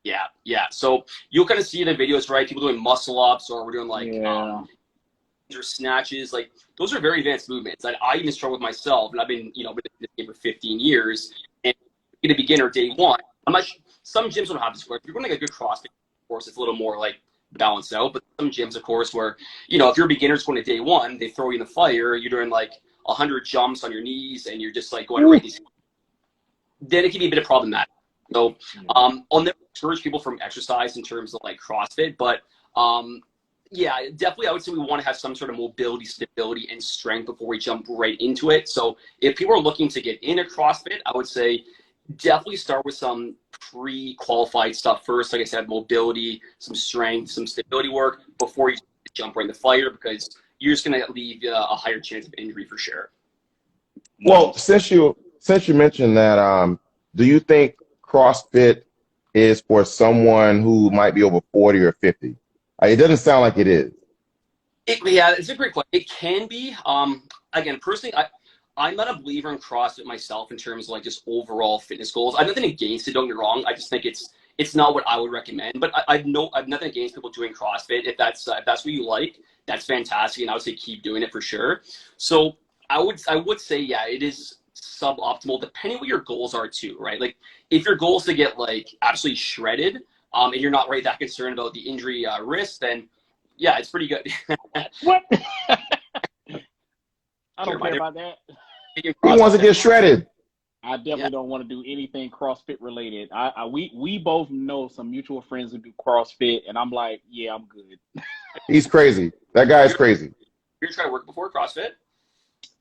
Yeah. So you'll kind of see the videos, right? People doing muscle ups, or we're doing like or snatches. Like those are very advanced movements that I even struggle with myself, and I've been in this game for 15 years. And being a beginner day one, some gyms don't have this work. If you're going like a good CrossFit course, it's a little more like balanced out. But some gyms, of course, where if you're a beginner going to day one, they throw you in the fire. You're doing like 100 jumps on your knees, and you're just like going right these. Then it can be a bit of problematic. So I'll never discourage people from exercise in terms of like CrossFit, but yeah, definitely I would say we want to have some sort of mobility, stability, and strength before we jump right into it. So if people are looking to get into CrossFit, I would say definitely start with some pre-qualified stuff first. Like I said, mobility, some strength, some stability work before you jump right in the fire, because you're just going to leave a higher chance of injury for sure. Well, since you mentioned that, do you think CrossFit is for someone who might be over 40 or 50? It doesn't sound like it is. Yeah, it's a great question. It can be. Again, personally, I'm not a believer in CrossFit myself in terms of like just overall fitness goals. I've nothing against it, don't get me wrong. I just think it's not what I would recommend. But I've nothing against people doing CrossFit. If that's what you like, that's fantastic, and I would say keep doing it for sure. So I would say, yeah, it is suboptimal depending what your goals are too, right? Like if your goal is to get like absolutely shredded, and you're not really that concerned about the injury risk, then yeah, it's pretty good. What? I don't care about that. He wants to get shredded. I definitely don't want to do anything CrossFit related. We both know some mutual friends who do CrossFit, and I'm like, yeah, I'm good. He's crazy. That guy's crazy. You tried to work before CrossFit?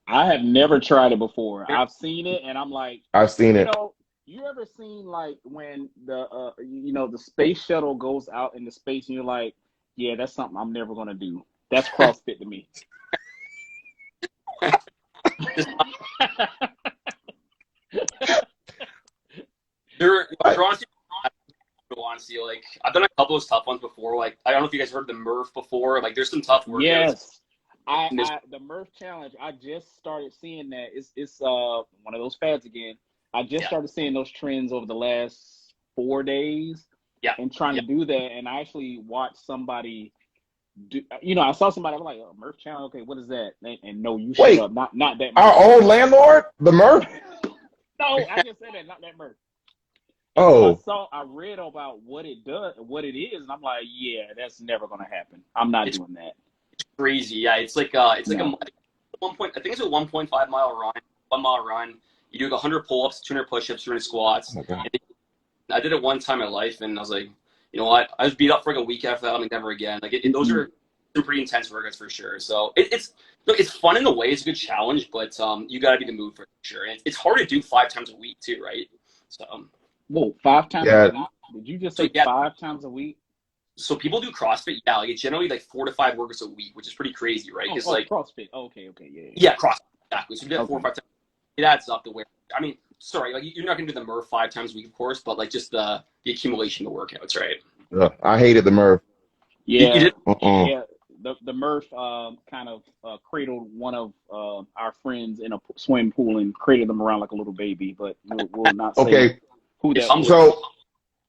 I have never tried it before. I've seen it, and I'm like, I've seen it. You ever seen like when the the space shuttle goes out into space, and you're like, yeah, that's something I'm never gonna do. That's CrossFit to me. Honestly, like I've done a couple of tough ones before. Like I don't know if you guys heard the Murph before. Like there's some tough workouts. Yes, the Murph challenge. I just started seeing that. It's one of those fads again. I just started seeing those trends over the last 4 days. Yeah, and trying to do that. And I actually watched somebody do. I saw somebody. I'm like, oh, Murph challenge. Okay, what is that? And no, you shut up. Not that. Murph. Our old landlord, the Murph. No, I just said that. Not that Murph. Oh. So I read about what it does, what it is, and I'm like, yeah, that's never gonna happen. I'm not doing that. It's crazy. Yeah, it's like a 1 point. I think it's a 1.5 mile run, 1 mile run. You do 100 pull-ups, 200 push-ups, 200 squats. Okay. I did it one time in my life, and I was like, you know what? I was beat up for like a week after that. I'm like, never again. Like those are some pretty intense workouts for sure. So it's fun in a way. It's a good challenge, but you got to be in the mood for sure. And it's hard to do 5 times a week too, right? So whoa, 5 times a week? Did you just say 5 times a week? So people do CrossFit, yeah, like it's generally like 4 to 5 workouts a week, which is pretty crazy, right? Because like CrossFit. Okay, yeah. Yeah, CrossFit, exactly. So you do that 4 or 5 times. It adds up to where, I mean, sorry, like you're not gonna do the Murph 5 times a week, of course, but like just the accumulation of workouts, right? I hated the Murph. Yeah, You did? yeah. The Murph kind of cradled one of our friends in a swimming pool and cradled them around like a little baby, but we'll not say who that was.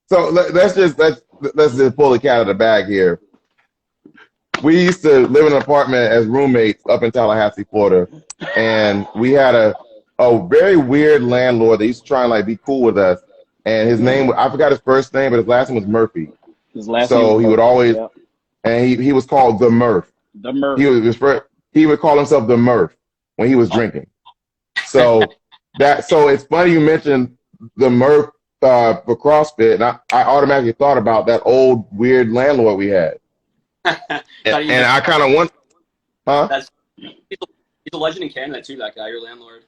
So let's just pull the cat out of the bag here. We used to live in an apartment as roommates up in Tallahassee, Florida, and we had a very weird landlord that used to try and like be cool with us. And his name, I forgot his first name, but his last name was Murphy. His last so name he would always, and he was called the Murph. The Murph. He would call himself the Murph when he was drinking. So it's funny you mentioned the Murph for CrossFit, and I automatically thought about that old weird landlord we had. and I kind of want, He's a legend in Canada too. That guy, your landlord.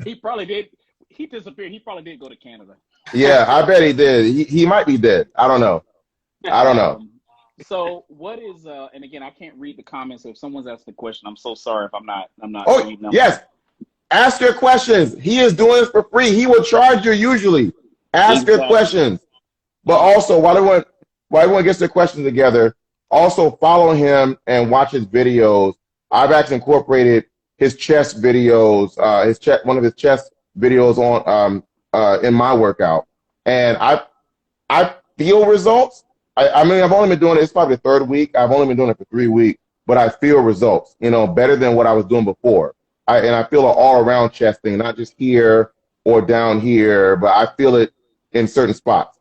He probably did. He disappeared. He probably did go to Canada. Yeah, I bet he did. He might be dead. I don't know. So what is and again, I can't read the comments. So if someone's asking a question, I'm so sorry if I'm not. Oh yes, ask your questions. He is doing this for free. He will charge you usually. Ask your questions. But also, while everyone gets their questions together, also follow him and watch his videos. I've actually incorporated his chest videos, one of his chest videos on in my workout, and I feel results. I mean, I've only been doing it. It's probably the 3rd week. I've only been doing it for 3 weeks, but I feel results. Better than what I was doing before. And I feel an all-around chest thing, not just here or down here, but I feel it in certain spots.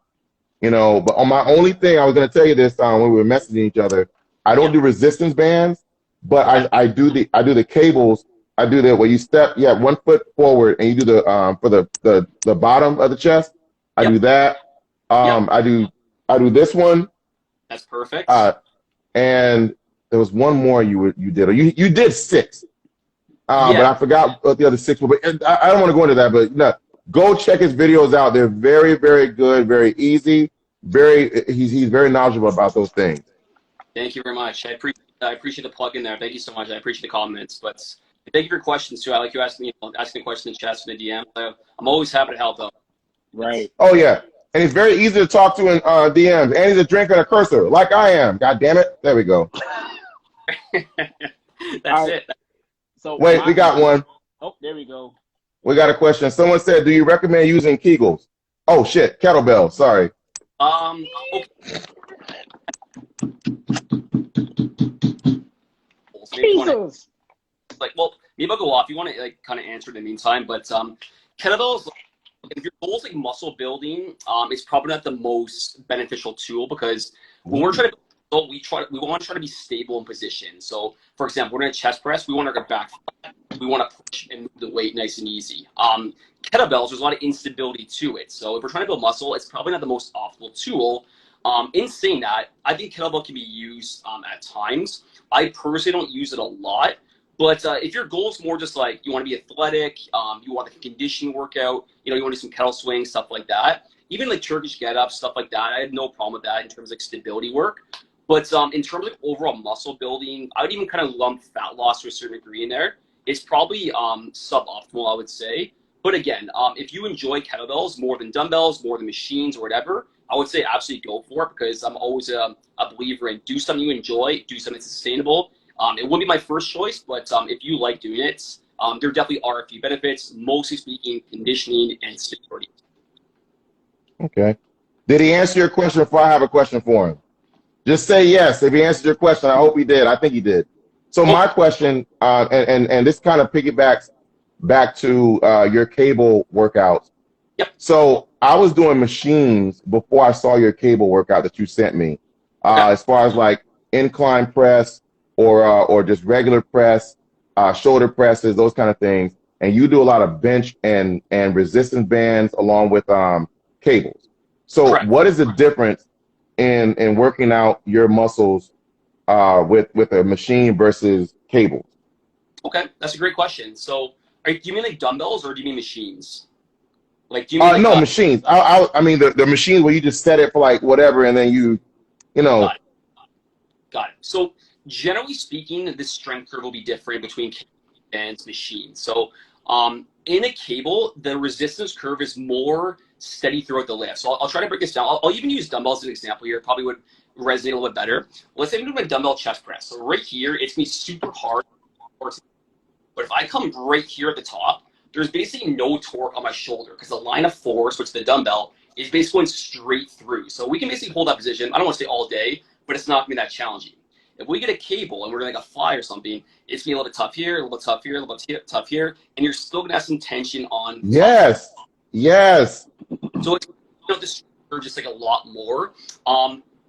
But on my only thing, I was going to tell you this when we were messaging each other. I don't do resistance bands, but I do the Kegels. I do that where you step, 1 foot forward, and you do the for the bottom of the chest. I do that. I do this one. That's perfect. And there was one more you did. Or you did 6. But I forgot what the other 6 were. But I don't want to go into that. But no, go check his videos out. They're very, very good, very easy. He's very knowledgeable about those things. Thank you very much. I appreciate the plug in there. Thank you so much. I appreciate the comments. But thank you for your questions too. I like you asking a question in chat in the DM. I'm always happy to help out. Right. Oh yeah. And he's very easy to talk to in DMs. And he's a drinker and a cursor, like I am. God damn it. There we go. That's it. So wait, we got one. Oh, there we go. We got a question. Someone said, do you recommend using Kegels? Oh, shit. Kettlebell. Sorry. Okay. Jesus. Maybe I'll go off. You want to kind of answer in the meantime, but kettlebells, if your goal is muscle building, it's probably not the most beneficial tool because when we're trying to we want to try to be stable in position. So, for example, we're in a chest press. We want our back. We want to push and move the weight nice and easy. Kettlebells, there's a lot of instability to it. So if we're trying to build muscle, it's probably not the most optimal tool. In saying that, I think kettlebell can be used at times. I personally don't use it a lot. But if your goal is more just you want to be athletic, you want a conditioning workout, you want to do some kettle swings, stuff like that. Even Turkish get-ups, stuff like that, I have no problem with that in terms of stability work. But in terms of overall muscle building, I would even kind of lump fat loss to a certain degree in there. It's probably suboptimal, I would say. But again, if you enjoy kettlebells more than dumbbells, more than machines or whatever, I would say absolutely go for it because I'm always a believer in do something you enjoy, do something sustainable. It wouldn't be my first choice, but if you like doing it, there definitely are a few benefits, mostly speaking, conditioning and stability. Okay. Did he answer your question before I have a question for him? Just say yes. If he answered your question, I hope he did. I think he did. So my question, and this kind of piggybacks back to your cable workouts. Yep. So I was doing machines before I saw your cable workout that you sent me. As far as incline press or just regular press, shoulder presses, those kind of things. And you do a lot of bench and resistance bands along with cables. So What is the difference in working out your muscles with a machine versus cables? Okay, that's a great question. So, do you mean like dumbbells or do you mean machines? Like, do you mean like No, machines. I mean the machines where you just set it for like whatever, and then you know. got it, got it. So, generally speaking, the strength curve will be different between cable and machines. So, in a cable, the resistance curve is more steady throughout the lift. So, I'll try to break this down. I'll even use dumbbells as an example here. Probably would resonate a little bit better. Let's say I'm doing a dumbbell chest press. So, right here, it's gonna be super hard. But if I come right here at the top, there's basically no torque on my shoulder because the line of force, which is the dumbbell, is basically going straight through. So we can basically hold that position. I don't want to say all day, but it's not going to be that challenging. If we get a cable and we're doing like a fly or something, it's going to be a little bit tough here, a little bit tough here, a little bit tough here, and you're still going to have some tension on. Yes, yes. So it's, this just like a lot more.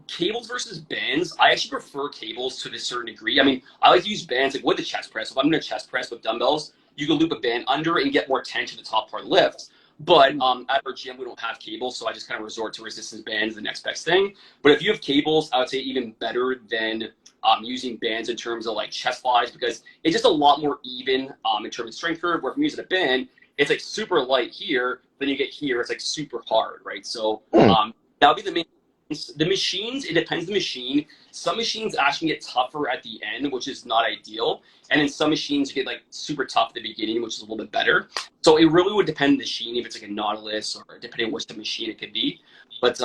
Cables versus bands, I actually prefer cables to a certain degree. I mean, I like to use bands like with the chest press. If I'm doing a chest press with dumbbells, you can loop a band under and get more tension to the top part of the lift. But at our gym, we don't have cables, so I just kind of resort to resistance bands, the next best thing. But if you have cables, I would say even better than using bands in terms of like chest flies, because it's just a lot more even in terms of strength curve. Where if I'm using a band, it's like super light here, then you get here, it's like super hard, right? So that would be the main. The machines, it depends on the machine. Some machines actually get tougher at the end, which is not ideal. And then some machines get like super tough at the beginning, which is a little bit better. So it really would depend on the machine, if it's like a Nautilus or depending on which the machine it could be. But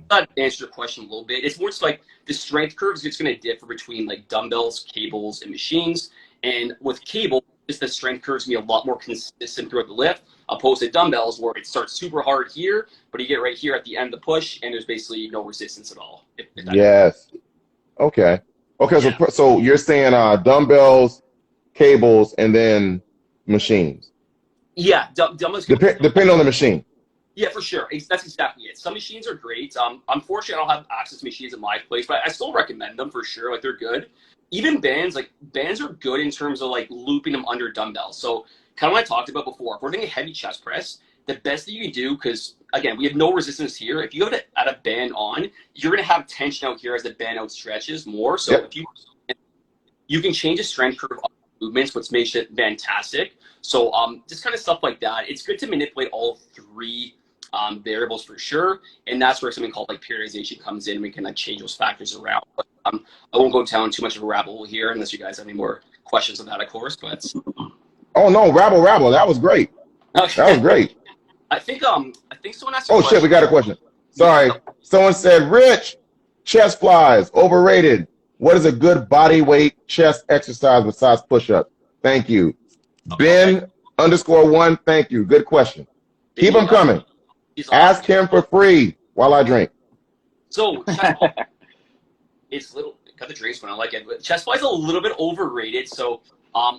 that answers your question a little bit. It's more just like the strength curves, it's going to differ between like dumbbells, cables, and machines. And with cable, just the strength curves going to be a lot more consistent throughout the lift, opposed to dumbbells where it starts super hard here, but you get right here at the end of the push, and there's basically no resistance at all. Yes. Okay. Okay. Yeah. So you're saying dumbbells, cables, and then machines. Yeah, dumbbells. Depend on the machine. Yeah, for sure. That's exactly it. Some machines are great. Unfortunately, I don't have access to machines at my place, but I still recommend them for sure. Like, they're good. Even bands, like bands are good in terms of like looping them under dumbbells. So kind of what I talked about before, if we're doing a heavy chest press, the best thing you can do, because again, we have no resistance here. If you have to add a band on, you're going to have tension out here as the band out stretches more. So if you can change the strength curve of movements, which makes it fantastic. So just kind of stuff like that. It's good to manipulate all three variables for sure. And that's where something called like periodization comes in. We can like change those factors around. But, I won't go down too much of a rabbit hole here unless you guys have any more questions on that, of course. But oh no, rabble. That was great. Okay. That was great. I think someone asked. Oh shit, we got a question. Sorry. Someone said, Rich, chest flies, overrated. What is a good body weight chest exercise besides push-ups? Thank you. Ben _1, thank you. Good question. Keep them coming. Ask him for free while I drink. So it's little, got the drinks when I like it, but chest fly is a little bit overrated. So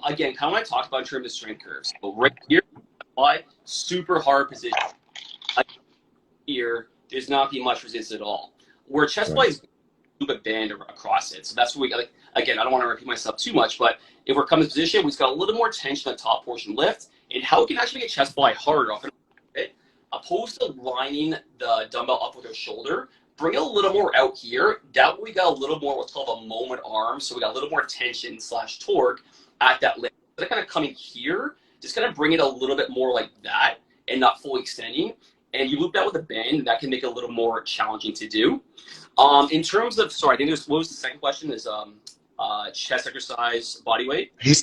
again, kind of what I talked about in terms of strength curves. So right here, fly, super hard position. Here, there's not be much resistance at all. Where chest fly is a band across it. So that's what we got. Like, again, I don't want to repeat myself too much, but if we're coming to position, we've got a little more tension on the top portion lift, and how we can actually get chest fly harder off it, opposed to lining the dumbbell up with our shoulder. Bring it a little more out here. That way we got a little more what's called a moment arm. So we got a little more tension / torque at that lift. Instead of kind of coming here, just kind of bring it a little bit more like that and not fully extending. And you loop that with a band, and that can make it a little more challenging to do. In terms of, sorry, I think what was the second question is chest exercise, body weight? He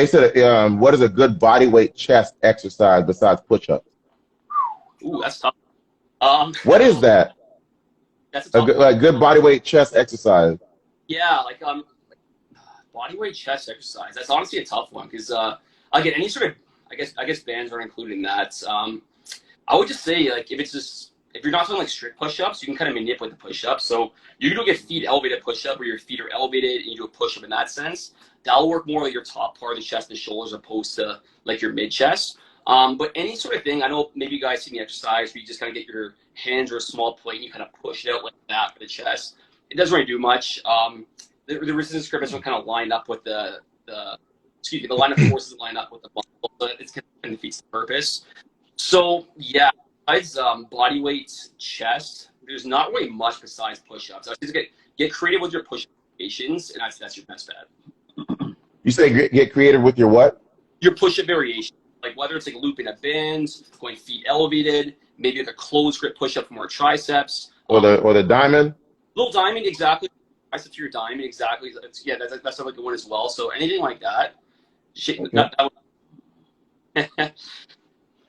said, what is a good body weight chest exercise besides push-ups? Ooh, that's tough. What is that? That's a good body weight chest exercise. Yeah, like body weight chest exercise. That's honestly a tough one because again, any sort of I guess bands are included in that. I would just say like if you're not doing like strict push-ups, you can kind of manipulate the push-ups. So you can do like a feet elevated push-up where your feet are elevated and you do a push-up in that sense. That'll work more like your top part of the chest and shoulders opposed to like your mid-chest. But any sort of thing, I know maybe you guys see the exercise where you just kind of get your hands or a small plate and you kind of push it out like that for the chest. It doesn't really do much. The resistance curve doesn't kind of line up with the line of force doesn't line up with the muscle, so it's kind of defeats the purpose. So yeah, besides body weight, chest, there's not really much besides push-ups. I just get creative with your push-ups. variations, and that's your best bet. You say get creative with your what? Your push-up variation, like whether it's like looping a band, going feet elevated, maybe like a closed grip push-up for more triceps, Or the diamond? Little diamond, exactly. Triceps to your diamond, exactly. Yeah, that's a good one as well. So anything like that. Okay.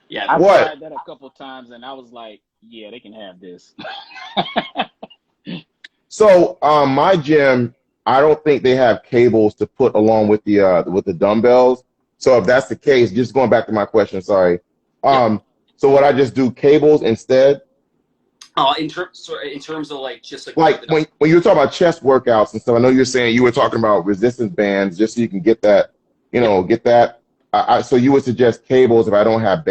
Yeah, I've tried that a couple times, and I was like, yeah, they can have this. So my gym, I don't think they have cables to put along with the dumbbells. So if that's the case, just going back to my question, sorry. So what I just do cables instead? In terms of like just like when you were talking about chest workouts and stuff, I know you're saying you were talking about resistance bands just so you can get that, get that. So you would suggest cables if I don't have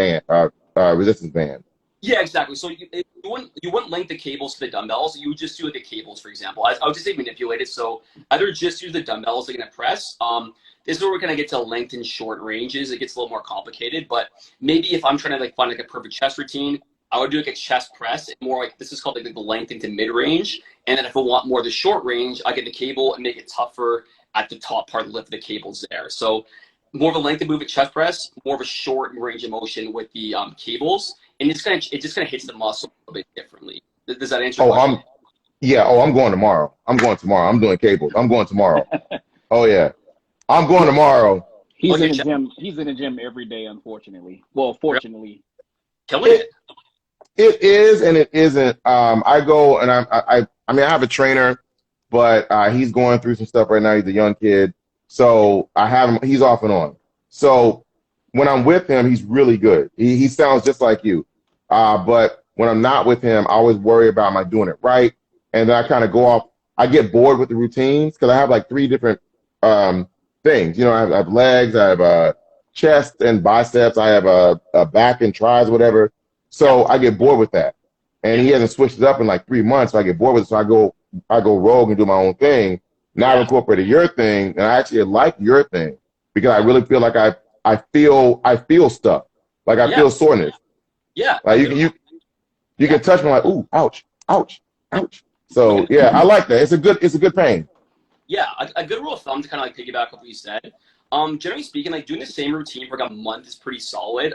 resistance band. Yeah, exactly. So you wouldn't link the cables to the dumbbells. You would just do like the cables, for example. I would just say manipulate it. So either just use the dumbbells like in a press. This is where we're gonna get to length and short ranges. It gets a little more complicated, but maybe if I'm trying to like find like a perfect chest routine, I would do like a chest press, and more like this is called like the length into mid range. And then if I want more of the short range, I get the cable and make it tougher at the top part of the lift of the cables there. So more of a length and move at chest press, more of a short range of motion with the cables, and it just kind of hits the muscle a bit differently. Does that answer? I'm going tomorrow. I'm doing cables. I'm going tomorrow. Oh yeah, I'm going tomorrow. He's in the gym. He's in the gym every day, unfortunately. Well, fortunately. Killing it. It is and it isn't. I go and I have a trainer, but he's going through some stuff right now. He's a young kid, so I have him. He's off and on. So when I'm with him, he's really good. He sounds just like you. But when I'm not with him, I always worry about am I doing it right, and then I kind of go off. I get bored with the routines because I have like 3 different things. I have legs, I have chest and biceps, I have a back and tries, whatever. So I get bored with that, and he hasn't switched it up in like 3 months. So I get bored with it. So I go rogue and do my own thing. Now I've incorporated your thing, and I actually like your thing because I really feel like I feel stuff. Like I feel soreness. Yeah. Like you can touch me like, ooh, ouch, ouch, ouch. So yeah, I like that. It's a good pain. Yeah, a good rule of thumb to kind of like piggyback on what you said. Generally speaking, like doing the same routine for like a month is pretty solid.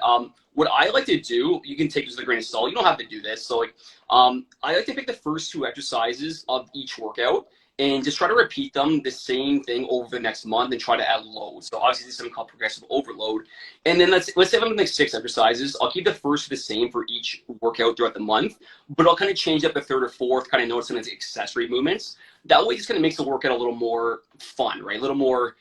What I like to do, you can take this with a grain of salt. You don't have to do this. So like, I like to pick the first 2 exercises of each workout and just try to repeat them the same thing over the next month and try to add load. So obviously this is something called progressive overload. And then let's say I'm doing like 6 exercises. I'll keep the first the same for each workout throughout the month, but I'll kind of change up the 3rd or 4th, kind of notice some of the accessory movements. That way, just kind of makes the workout a little more fun, right? A little more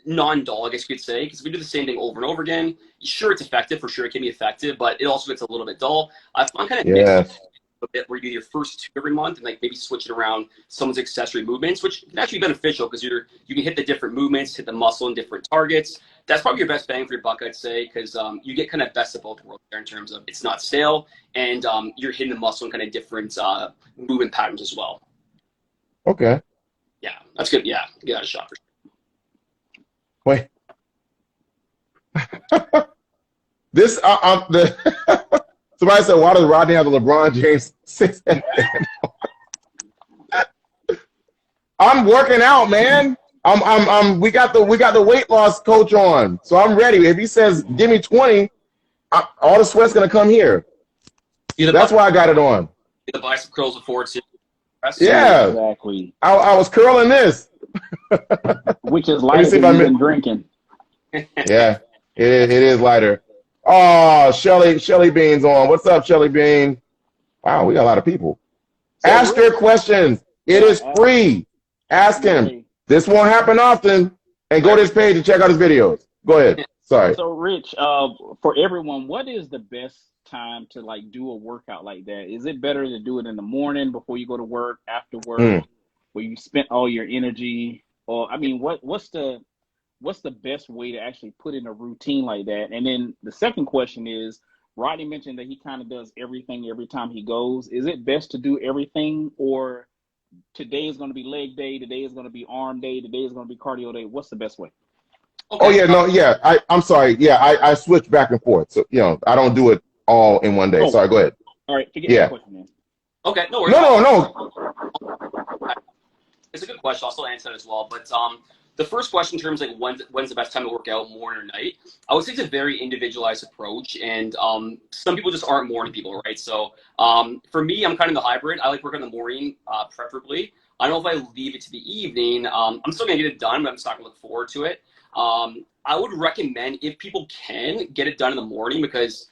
non-dull, I guess you could say, because if we do the same thing over and over again, sure, it's effective, for sure, it can be effective, but it also gets a little bit dull. I find kind of mixing a bit where you do your first 2 every month and like maybe switch it around someone's accessory movements, which can actually be beneficial because you can hit the different movements, hit the muscle in different targets. That's probably your best bang for your buck, I'd say, because you get kind of best of both worlds there in terms of it's not stale and you're hitting the muscle in kind of different movement patterns as well. Okay. Yeah, that's good. Yeah, give that a shot for sure. Wait. Somebody said, why does Rodney have the LeBron James 6? I'm working out, man. We got the weight loss coach on, so I'm ready. If he says give me 20, all the sweat's gonna come here. That's why I got it on. The bicep curls before too. Yeah, exactly. I was curling this, which is lighter than you've been drinking. Yeah, it is lighter. Oh, Shelly Bean's on. What's up, Shelly Bean? Wow, we got a lot of people. Ask your questions. It is free. Ask him. This won't happen often. And go to his page and check out his videos. Go ahead. Sorry. So, Rich, for everyone, what is the best time to like do a workout like that? Is it better to do it in the morning before you go to work, after work, where you spent all your energy? Or I mean, what's the best way to actually put in a routine like that? And then the second question is, Rodney mentioned that he kind of does everything every time he goes. Is it best to do everything, or today is going to be leg day, today is going to be arm day, today is going to be cardio day? What's the best way? Okay. Oh, yeah, no, yeah. I'm sorry. Yeah, I switch back and forth. So, I don't do it all in one day. Oh. Sorry, go ahead. All right, forget the question then. Okay, no worries. No. it's a good question. I'll still answer that as well. But the first question in terms of like when's the best time to work out, morning or night, I would say it's a very individualized approach. And some people just aren't morning people, right? So for me, I'm kind of the hybrid. I like working in the morning, preferably. I don't know if I leave it to the evening. I'm still going to get it done, but I'm just not going to look forward to it. I would recommend, if people can, get it done in the morning, because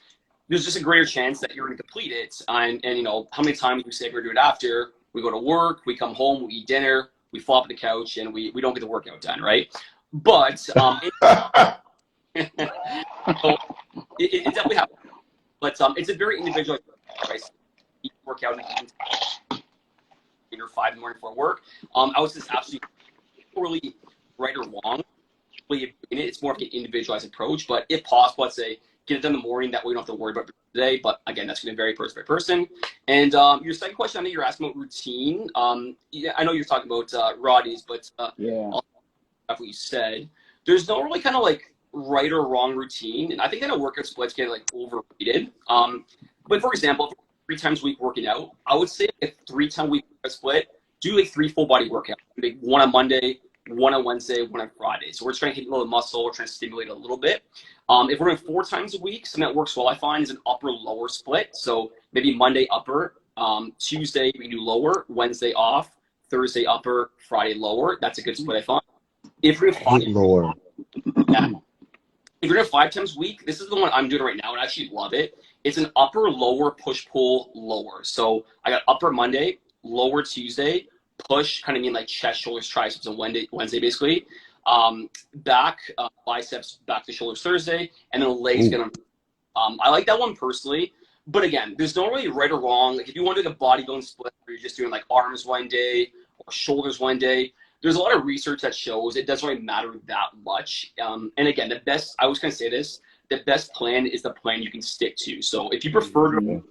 there's just a greater chance that you're going to complete it. And you know, how many times we say we're going to do it after? We go to work, we come home, we eat dinner, we fall off the couch, and we don't get the workout done, right? But so it definitely happens. But it's a very individual, right? You work out or 5 in the morning before work. I was just absolutely poorly right or wrong. It's more of an individualized approach, but if possible, I'd say get it done in the morning. That way we don't have to worry about it today. But again, that's going to vary person by person. And your second question, I know you're asking about routine. Yeah, I know you're talking about Roddy's, but I'll what you said. There's no really kind of like right or wrong routine, and I think kind of workout splits get like overrated. But for example, 3 times a week working out, I would say a 3-time week workout split. Do like 3 full body workouts. Maybe 1 on Monday, 1 on Wednesday, 1 on Friday. So we're trying to hit a little muscle. We're trying to stimulate it a little bit. If we're doing 4 times a week, something that works well, I find, is an upper-lower split. So maybe Monday upper, Tuesday we do lower, Wednesday off, Thursday upper, Friday lower. That's a good split, I find. If we're lower. Yeah. If you're doing 5 times a week, this is the one I'm doing right now, and I actually love it. It's an upper-lower push-pull lower. So I got upper Monday, lower Tuesday, push, kind of mean like chest, shoulders, triceps on Wednesday basically. Back, biceps, back to shoulders Thursday, and then legs gonna. I like that one personally, but again, there's no really right or wrong. Like if you want to do the bodybuilding split, where you're just doing like arms one day or shoulders one day, there's a lot of research that shows it doesn't really matter that much. And again, the best, I was gonna say this, the best plan is the plan you can stick to. So if you prefer to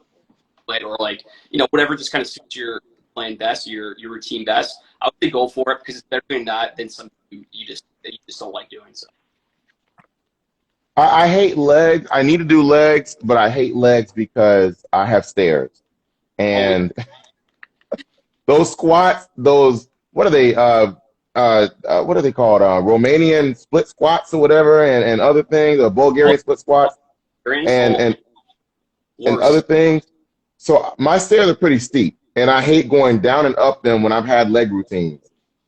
or like, you know, whatever just kind of suits your plan best, your routine best, I would say go for it, because it's better doing that than something you just don't like doing. So I hate legs. I need to do legs, but I hate legs because I have stairs. And those squats, what are they? What are they called? Romanian split squats or whatever, and other things, or Bulgarian split squats, and other things. So my stairs are pretty steep, and I hate going down and up them when I've had leg routines.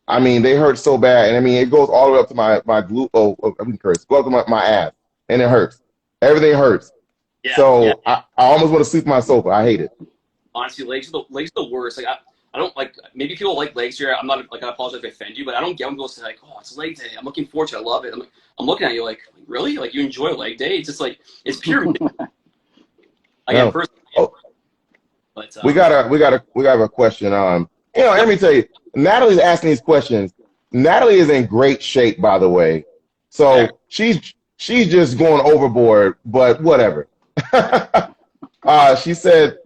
I mean, they hurt so bad, and I mean, it goes all the way up to my glute. I mean, curse. Go up to my ass, and it hurts. Everything hurts. Yeah, so I almost want to sleep my sofa. I hate it. Honestly, legs are the worst. Like I don't like. Maybe people like legs here. I'm not like, I apologize if I offend you, but I don't get when people say like, "Oh, it's leg day. I'm looking forward to it. I love it." I'm looking at you like, really? Like you enjoy leg day? It's just like it's pure. Again, personally. But, we got a question. You know, let me tell you, Natalie's asking these questions. Natalie is in great shape, by the way. So she's just going overboard, but whatever. She said,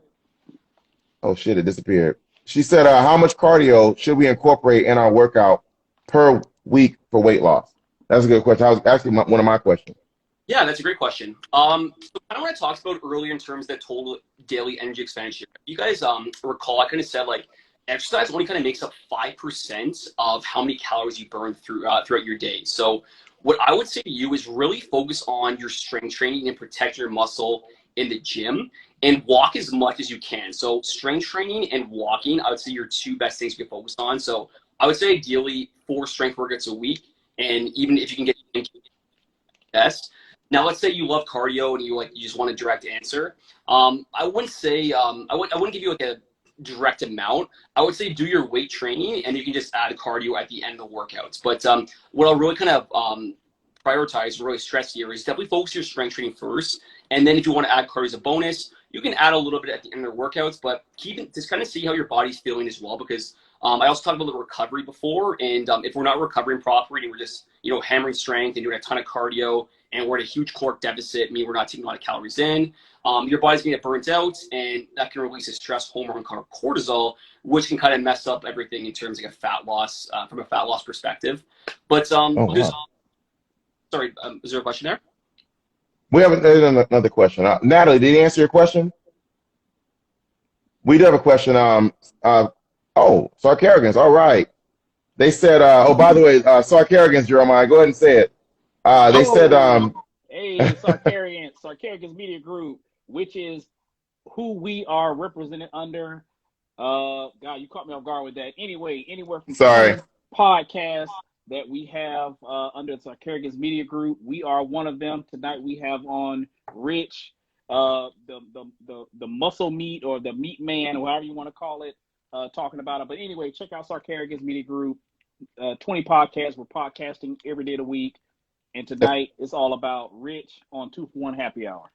oh shit, it disappeared. She said, how much cardio should we incorporate in our workout per week for weight loss? That's a good question. That was actually one of my questions. Yeah, that's a great question. So kind of what I talked about earlier in terms of the total daily energy expenditure. You guys recall, I kind of said like exercise only kind of makes up 5% of how many calories you burn throughout your day. So what I would say to you is really focus on your strength training and protect your muscle in the gym, and walk as much as you can. So strength training and walking, I would say, your 2 best things you can focus on. So I would say ideally 4 strength workouts a week, and even if you can get best. Now, let's say you love cardio and you just want a direct answer. I wouldn't say I wouldn't give you like a direct amount. I would say do your weight training, and you can just add cardio at the end of the workouts. But what I'll really kind of prioritize and really stress here is definitely focus your strength training first, and then if you want to add cardio as a bonus, you can add a little bit at the end of the workouts. But just kind of see how your body's feeling as well, because I also talked about the recovery before, and if we're not recovering properly and we're just hammering strength and doing a ton of cardio, and we're at a huge caloric deficit, meaning we're not taking a lot of calories in, your body's gonna get burnt out, and that can release a stress hormone called cortisol, which can kind of mess up everything in terms of a fat loss, from a fat loss perspective. But sorry, is there a question there? We have another question. Natalie, did he answer your question? We do have a question. Sarcarrogans, all right. They said, oh, by the way, Sarcarigans, Jeremiah, go ahead and say it. They said, Hey, Sarcarigans Media Group, which is who we are represented under. God, you caught me off guard with that. Anyway, anywhere from sorry. 10 podcasts that we have under the Sarcarigans Media Group. We are one of them. Tonight we have on Rich, the muscle meat or the meat man, or however you want to call it, talking about it. But anyway, check out Sarcarigans Media Group. 20 podcasts. We're podcasting every day of the week. And tonight it's all about Rich on 2 for 1 Happy Hour.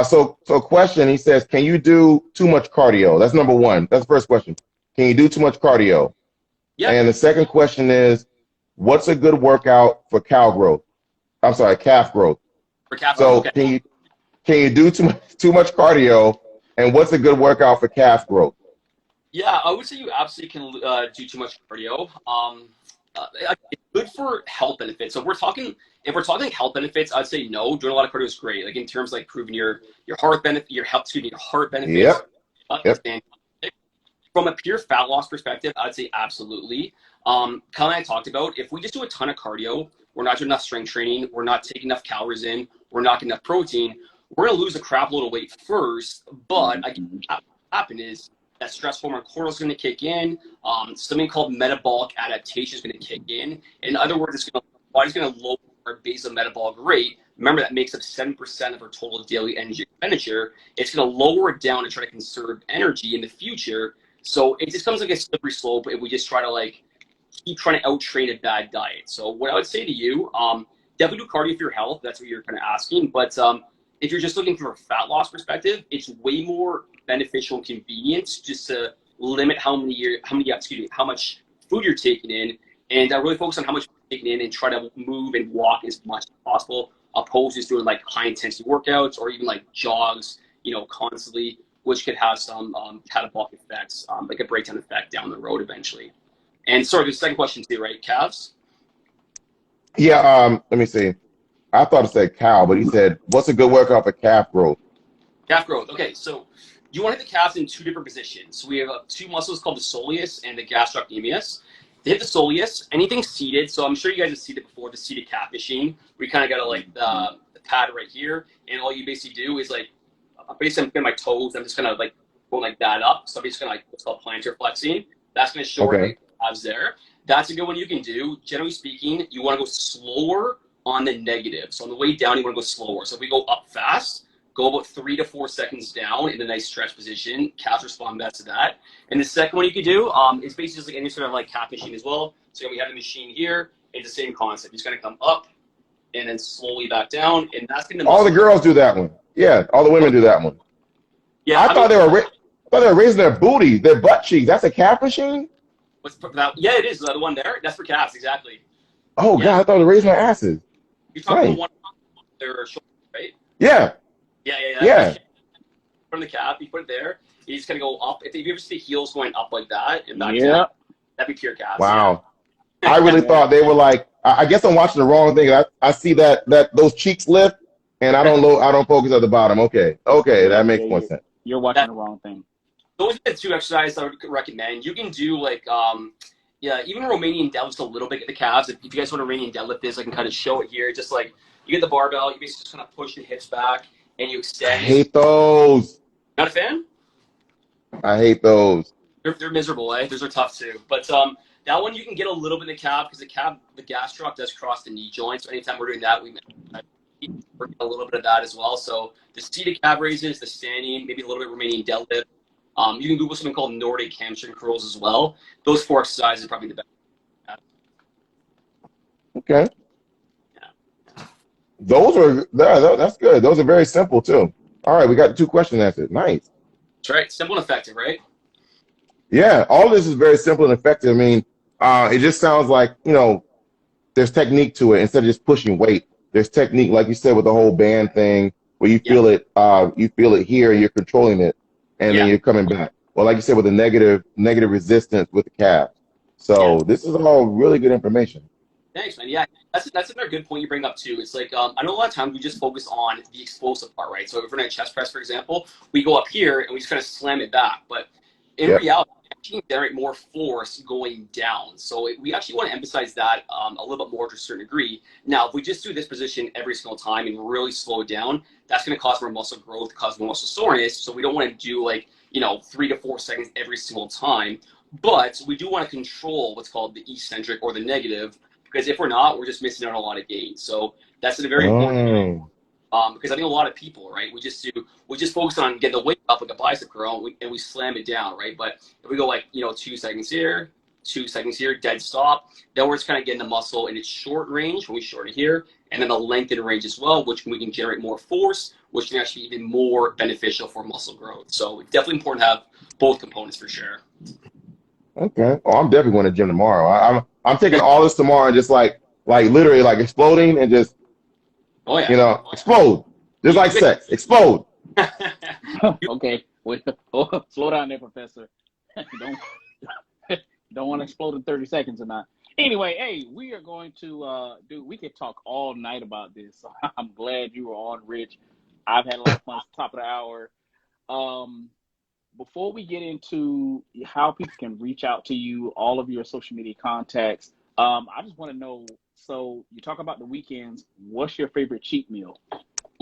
So question, he says, can you do too much cardio? That's number one. That's the first question. Can you do too much cardio? Yeah. And the second question is, what's a good workout for calf growth? For calf So growth, okay. can you do too much cardio? And what's a good workout for calf growth? Yeah, I would say you absolutely can do too much cardio. It's good for health benefits. So if we're talking health benefits, I'd say no. Doing a lot of cardio is great. Like in terms of like proving your heart benefit, your heart benefits. Yep. From a pure fat loss perspective, I'd say absolutely. Colin and I talked about, if we just do a ton of cardio, we're not doing enough strength training, we're not taking enough calories in, we're not getting enough protein, we're gonna lose a crap load of weight first. But what happen is that stress hormone cortisol is going to kick in. Something called metabolic adaptation is going to kick in. In other words, the body's going to lower our basal metabolic rate. Remember, that makes up 7% of our total daily energy expenditure. It's going to lower it down and try to conserve energy in the future. So it just comes like a slippery slope if we just try to like keep trying to out-train a bad diet. So what I would say to you, definitely do cardio for your health. That's what you're kind of asking. But if you're just looking from a fat loss perspective, it's way more beneficial and convenient just to limit how much food you're taking in, and really focus on how much you're taking in and try to move and walk as much as possible, opposed to just doing like high intensity workouts or even like jogs, constantly, which could have some catabolic effects, like a breakdown effect down the road eventually. And sorry, the second question too, right? Calves? Yeah. Let me see. I thought it said cow, but he said, what's a good workout for calf growth? Calf growth. Okay, so you want to hit the calves in two different positions. So we have two muscles called the soleus and the gastrocnemius. To hit the soleus, anything seated. So I'm sure you guys have seen it before, the seated calf machine. We kind of got like the pad right here, and all you basically do is like, basically I'm putting my toes. I'm just gonna like go like that up. So I'm just gonna like what's called plantar flexing. That's gonna shorten the calves there. That's a good one you can do. Generally speaking, you want to go slower on the negative. So on the way down, you want to go slower. So if we go up fast, go about 3 to 4 seconds down in a nice stretch position. Calves respond best to that. And the second one you could do is basically just like any sort of like calf machine as well. So we have the machine here. It's the same concept. You're just going to come up and then slowly back down. And that's going to... All the girls do that one. Yeah, all the women do that one. Yeah, I thought they were raising their booty, their butt cheeks. That's a calf machine? Yeah, it is. The one there. That's for calves, exactly. Oh, yeah. God, I thought they were raising their asses. You're talking about one their shoulders, right? Yeah. Yeah. From the calf, you put it there. You just kind of go up. If you ever see the heels going up like that, and that'd be pure calves. Wow. Yeah. I really thought they were like. I guess I'm watching the wrong thing. I see that those cheeks lift, and I don't focus at the bottom. Okay, that makes more sense. You're watching the wrong thing. Those are the two exercises I would recommend. You can do like even Romanian deadlifts a little bit at the calves. If you guys want a Romanian deadlift this, I can kind of show it here. Just like you get the barbell, you basically just kind of push the hips back and you extend. I hate those. Not a fan? I hate those. They're miserable, eh? Those are tough too. But that one you can get a little bit in the calf because the gastroc does cross the knee joint. So anytime we're doing that, we work a little bit of that as well. So the seated calf raises, the standing, maybe a little bit Romanian deadlift. You can Google something called Nordicamson Curls as well. Those 4 exercises are probably the best. Okay. Yeah. That's good. Those are very simple too. All right, we got 2 questions answered. Nice. That's right. Simple and effective, right? Yeah, all of this is very simple and effective. I mean, it just sounds like, there's technique to it instead of just pushing weight. There's technique, like you said, with the whole band thing where you feel it here and you're controlling it. And then you're coming back. Well, like you said, with the negative resistance with the calf. So this is all really good information. Thanks, man. Yeah, that's another good point you bring up too. It's like I know a lot of times we just focus on the explosive part, right? So if we're doing a chest press, for example, we go up here and we just kind of slam it back. But in reality, can generate more force going down. So we actually want to emphasize that a little bit more to a certain degree. Now, if we just do this position every single time and really slow it down, that's going to cause more muscle growth, cause more muscle soreness. So we don't want to do like, 3 to 4 seconds every single time. But we do want to control what's called the eccentric or the negative, because if we're not, we're just missing out on a lot of gains. So that's a very important because I think a lot of people, right, we just focus on getting the weight up like a bicep curl and we slam it down, right? But if we go like 2 seconds here, 2 seconds here, dead stop, then we're just kind of getting the muscle in its short range when we shorten here, and then the lengthened range as well, which we can generate more force, which can actually be even more beneficial for muscle growth. So it's definitely important to have both components for sure. Okay. Oh, I'm definitely going to the gym tomorrow. I'm taking all this tomorrow and just like literally like exploding and just explode. Just like sex. Explode. Okay. Wait, slow down there, Professor. Don't want to explode in 30 seconds or not. Anyway, hey, we are going to we could talk all night about this. So I'm glad you were on, Rich. I've had a lot of fun at the top of the hour. Before we get into how people can reach out to you, all of your social media contacts, I just want to know, so you talk about the weekends, what's your favorite cheat meal?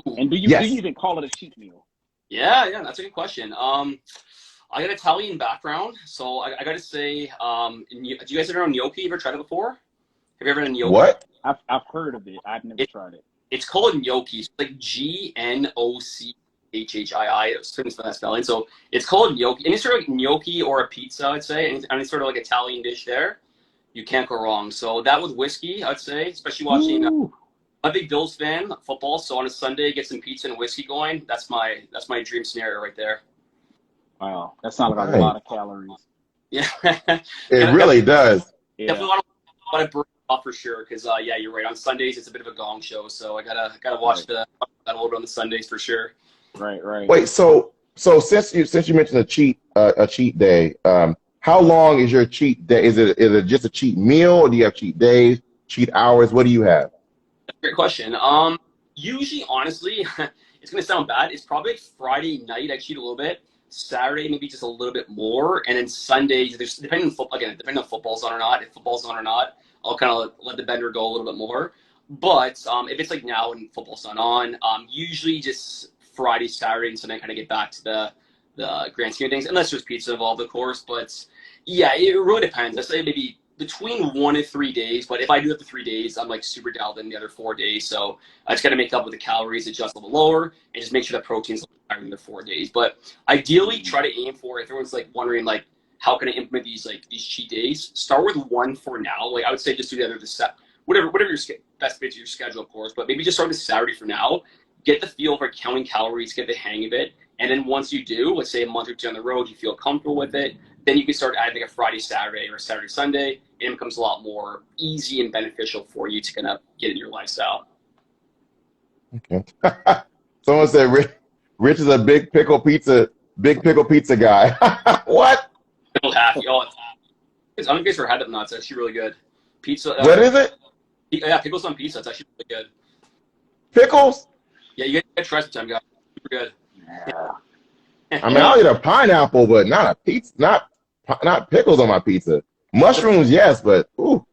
And do you even call it a cheat meal? Yeah, that's a good question. I got an Italian background, so I got to say, do you guys ever know gnocchi? You ever tried it before? Have you ever had a gnocchi? What? I've heard of it. I've never tried it. It's called gnocchi. It's like GNOCHHII. It's that spelling. So it's called gnocchi. Any sort of like gnocchi or a pizza, I'd say. Any sort of like Italian dish there, you can't go wrong. So that with whiskey, I'd say, especially watching. I'm a big Bills fan, football. So on a Sunday, get some pizza and whiskey going. That's my dream scenario right there. Wow, that sounds like a lot of calories. Yeah, it really does. Yeah. Definitely a lot of burn off for sure. Because you're right. On Sundays, it's a bit of a gong show. So I gotta watch that a little bit on the Sundays for sure. Right. Wait, so since you mentioned a cheat day, how long is your cheat day? Is it just a cheat meal, or do you have cheat days, cheat hours? What do you have? Great question. Usually, honestly, it's gonna sound bad. It's probably like Friday night I cheat a little bit. Saturday maybe just a little bit more, and then Sundays, depending on football's on or not. If football's on or not, I'll kind of let the bender go a little bit more. But if it's like now and football's not on, usually just Friday, Saturday, and Sunday kind of get back to the grand scheme of things, unless there's pizza involved, of course. But yeah, it really depends. I say maybe between 1 and 3 days. But if I do it the 3 days, I'm like super dialed in the other 4 days. So I just got to make up with the calories, adjust a little lower, and just make sure that protein's a little higher in the 4 days. But ideally, try to aim for, if everyone's like wondering like how can I implement these cheat days, start with 1 for now. Like I would say just do the other whatever your best fits your schedule, of course. But maybe just start with Saturday for now. Get the feel for counting calories, get the hang of it. And then once you do, let's say a month or two on the road, you feel comfortable with it, then you can start adding like a Friday, Saturday, or a Saturday, Sunday, and it becomes a lot more easy and beneficial for you to kind of get in your lifestyle. Okay. Someone said Rich is a big pickle pizza guy. What? Pickle happy. Oh, I don't guess for had it, it's actually really good. Pizza. What is it? Yeah, pickles on pizza. It's actually really good. Pickles? Yeah, you gotta try sometime, guys. Super good. Yeah. I mean, I'll eat a pineapple, but not a pizza. Not pickles on my pizza. Mushrooms, yes, but ooh.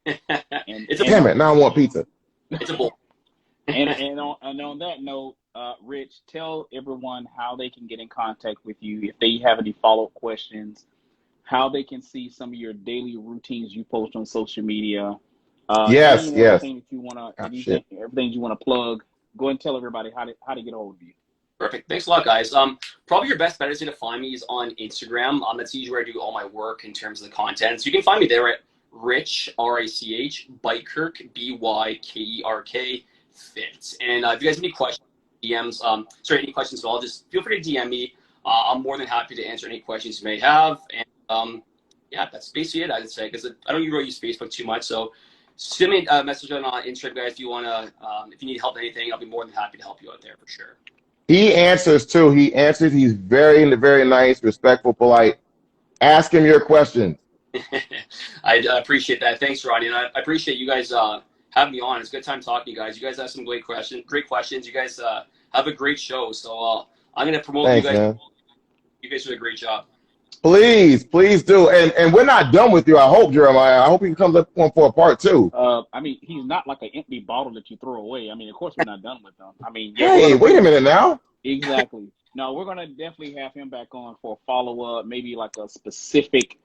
Damn it! Now I want pizza. It's a bowl. And on that note, Rich, tell everyone how they can get in contact with you if they have any follow-up questions, how they can see some of your daily routines you post on social media. Yes. Everything you want to plug. Go ahead and tell everybody how to get a hold of you. Perfect. Thanks a lot, guys. Probably your best bet is to find me is on Instagram. That's usually where I do all my work in terms of the content. So you can find me there at Rich, R-I-C-H, Bykerk, B-Y-K-E-R-K, Fit. And if you guys have any questions, DMs, any questions at all, just feel free to DM me. I'm more than happy to answer any questions you may have. And that's basically it, I'd say, because I don't really use Facebook too much. So send me a message on Instagram, guys, if you want to, if you need help with anything, I'll be more than happy to help you out there for sure. He answers too. He's very, very nice, respectful, polite. Ask him your questions. I appreciate that. Thanks, Rodney. And I appreciate you guys having me on. It's a good time talking to you guys. You guys have some great questions. You guys have a great show. So I'm going to promote you guys. Man. You guys do a great job. Please, please do. And we're not done with you, I hope, Jeremiah. I hope he comes up on for a part 2. I mean, he's not like an empty bottle that you throw away. I mean, of course, we're not done with him. I mean, yeah, Hey, wait a minute now. exactly. No, we're gonna definitely have him back on for a follow up, maybe like a specific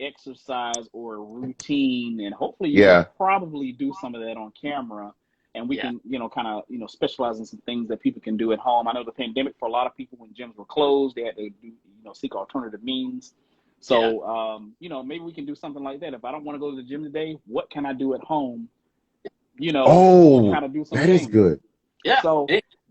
exercise or routine, and hopefully you can probably do some of that on camera, and we can, you know, kind of, you know, specialize in some things that people can do at home. I know the pandemic for a lot of people, when gyms were closed, they had to do, you know, seek alternative means. So, you know, maybe we can do something like that. If I don't want to go to the gym today, what can I do at home? You know, kind of do some that things. is good. Yeah. So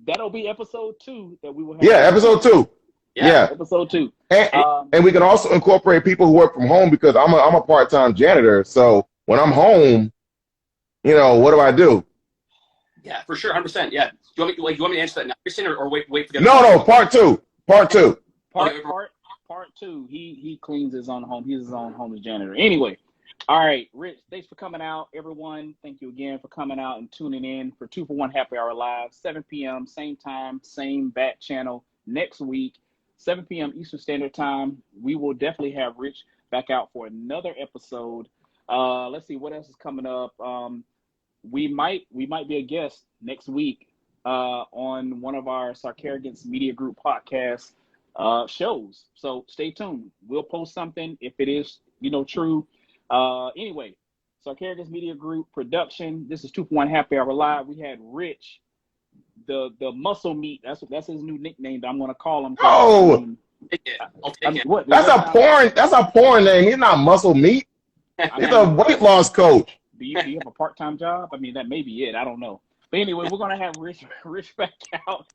that'll be episode 2 that we will have. Yeah, episode 2. Yeah. Episode 2. And we can also incorporate people who work from home, because I'm a part-time janitor. So when I'm home, you know, what do I do? Yeah, for sure, 100%. Yeah. Do you want me to answer that now, Christian, or wait for the No, part 2. Part 2. Part 2. He cleans his own home. He's his own home's janitor. Anyway, all right, Rich, thanks for coming out. Everyone, thank you again for coming out and tuning in for 2 for 1 Happy Hour Live, 7 p.m., same time, same bat channel. Next week, 7 p.m. Eastern Standard Time, we will definitely have Rich back out for another episode. Let's see what else is coming up. We might be a guest next week on one of our Sarcarigans Media Group podcast shows. So stay tuned. We'll post something if it is, you know, true. Anyway, Sarcarigans Media Group production. This is 2 for 1 Happy Hour Live. We had Rich, the muscle meat. That's his new nickname that I'm going to call him. I'll take it. What, That's a porn name. He's not muscle meat. He's a weight loss coach. Do you have a part-time job? I mean, that may be it. I don't know. But anyway, we're going to have Rich back out.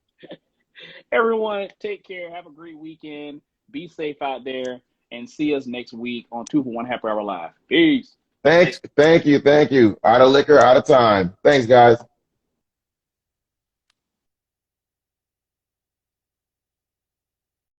Everyone, take care. Have a great weekend. Be safe out there. And see us next week on 2 for 1 Happy Hour Live. Peace. Thank you. Out of liquor, out of time. Thanks, guys.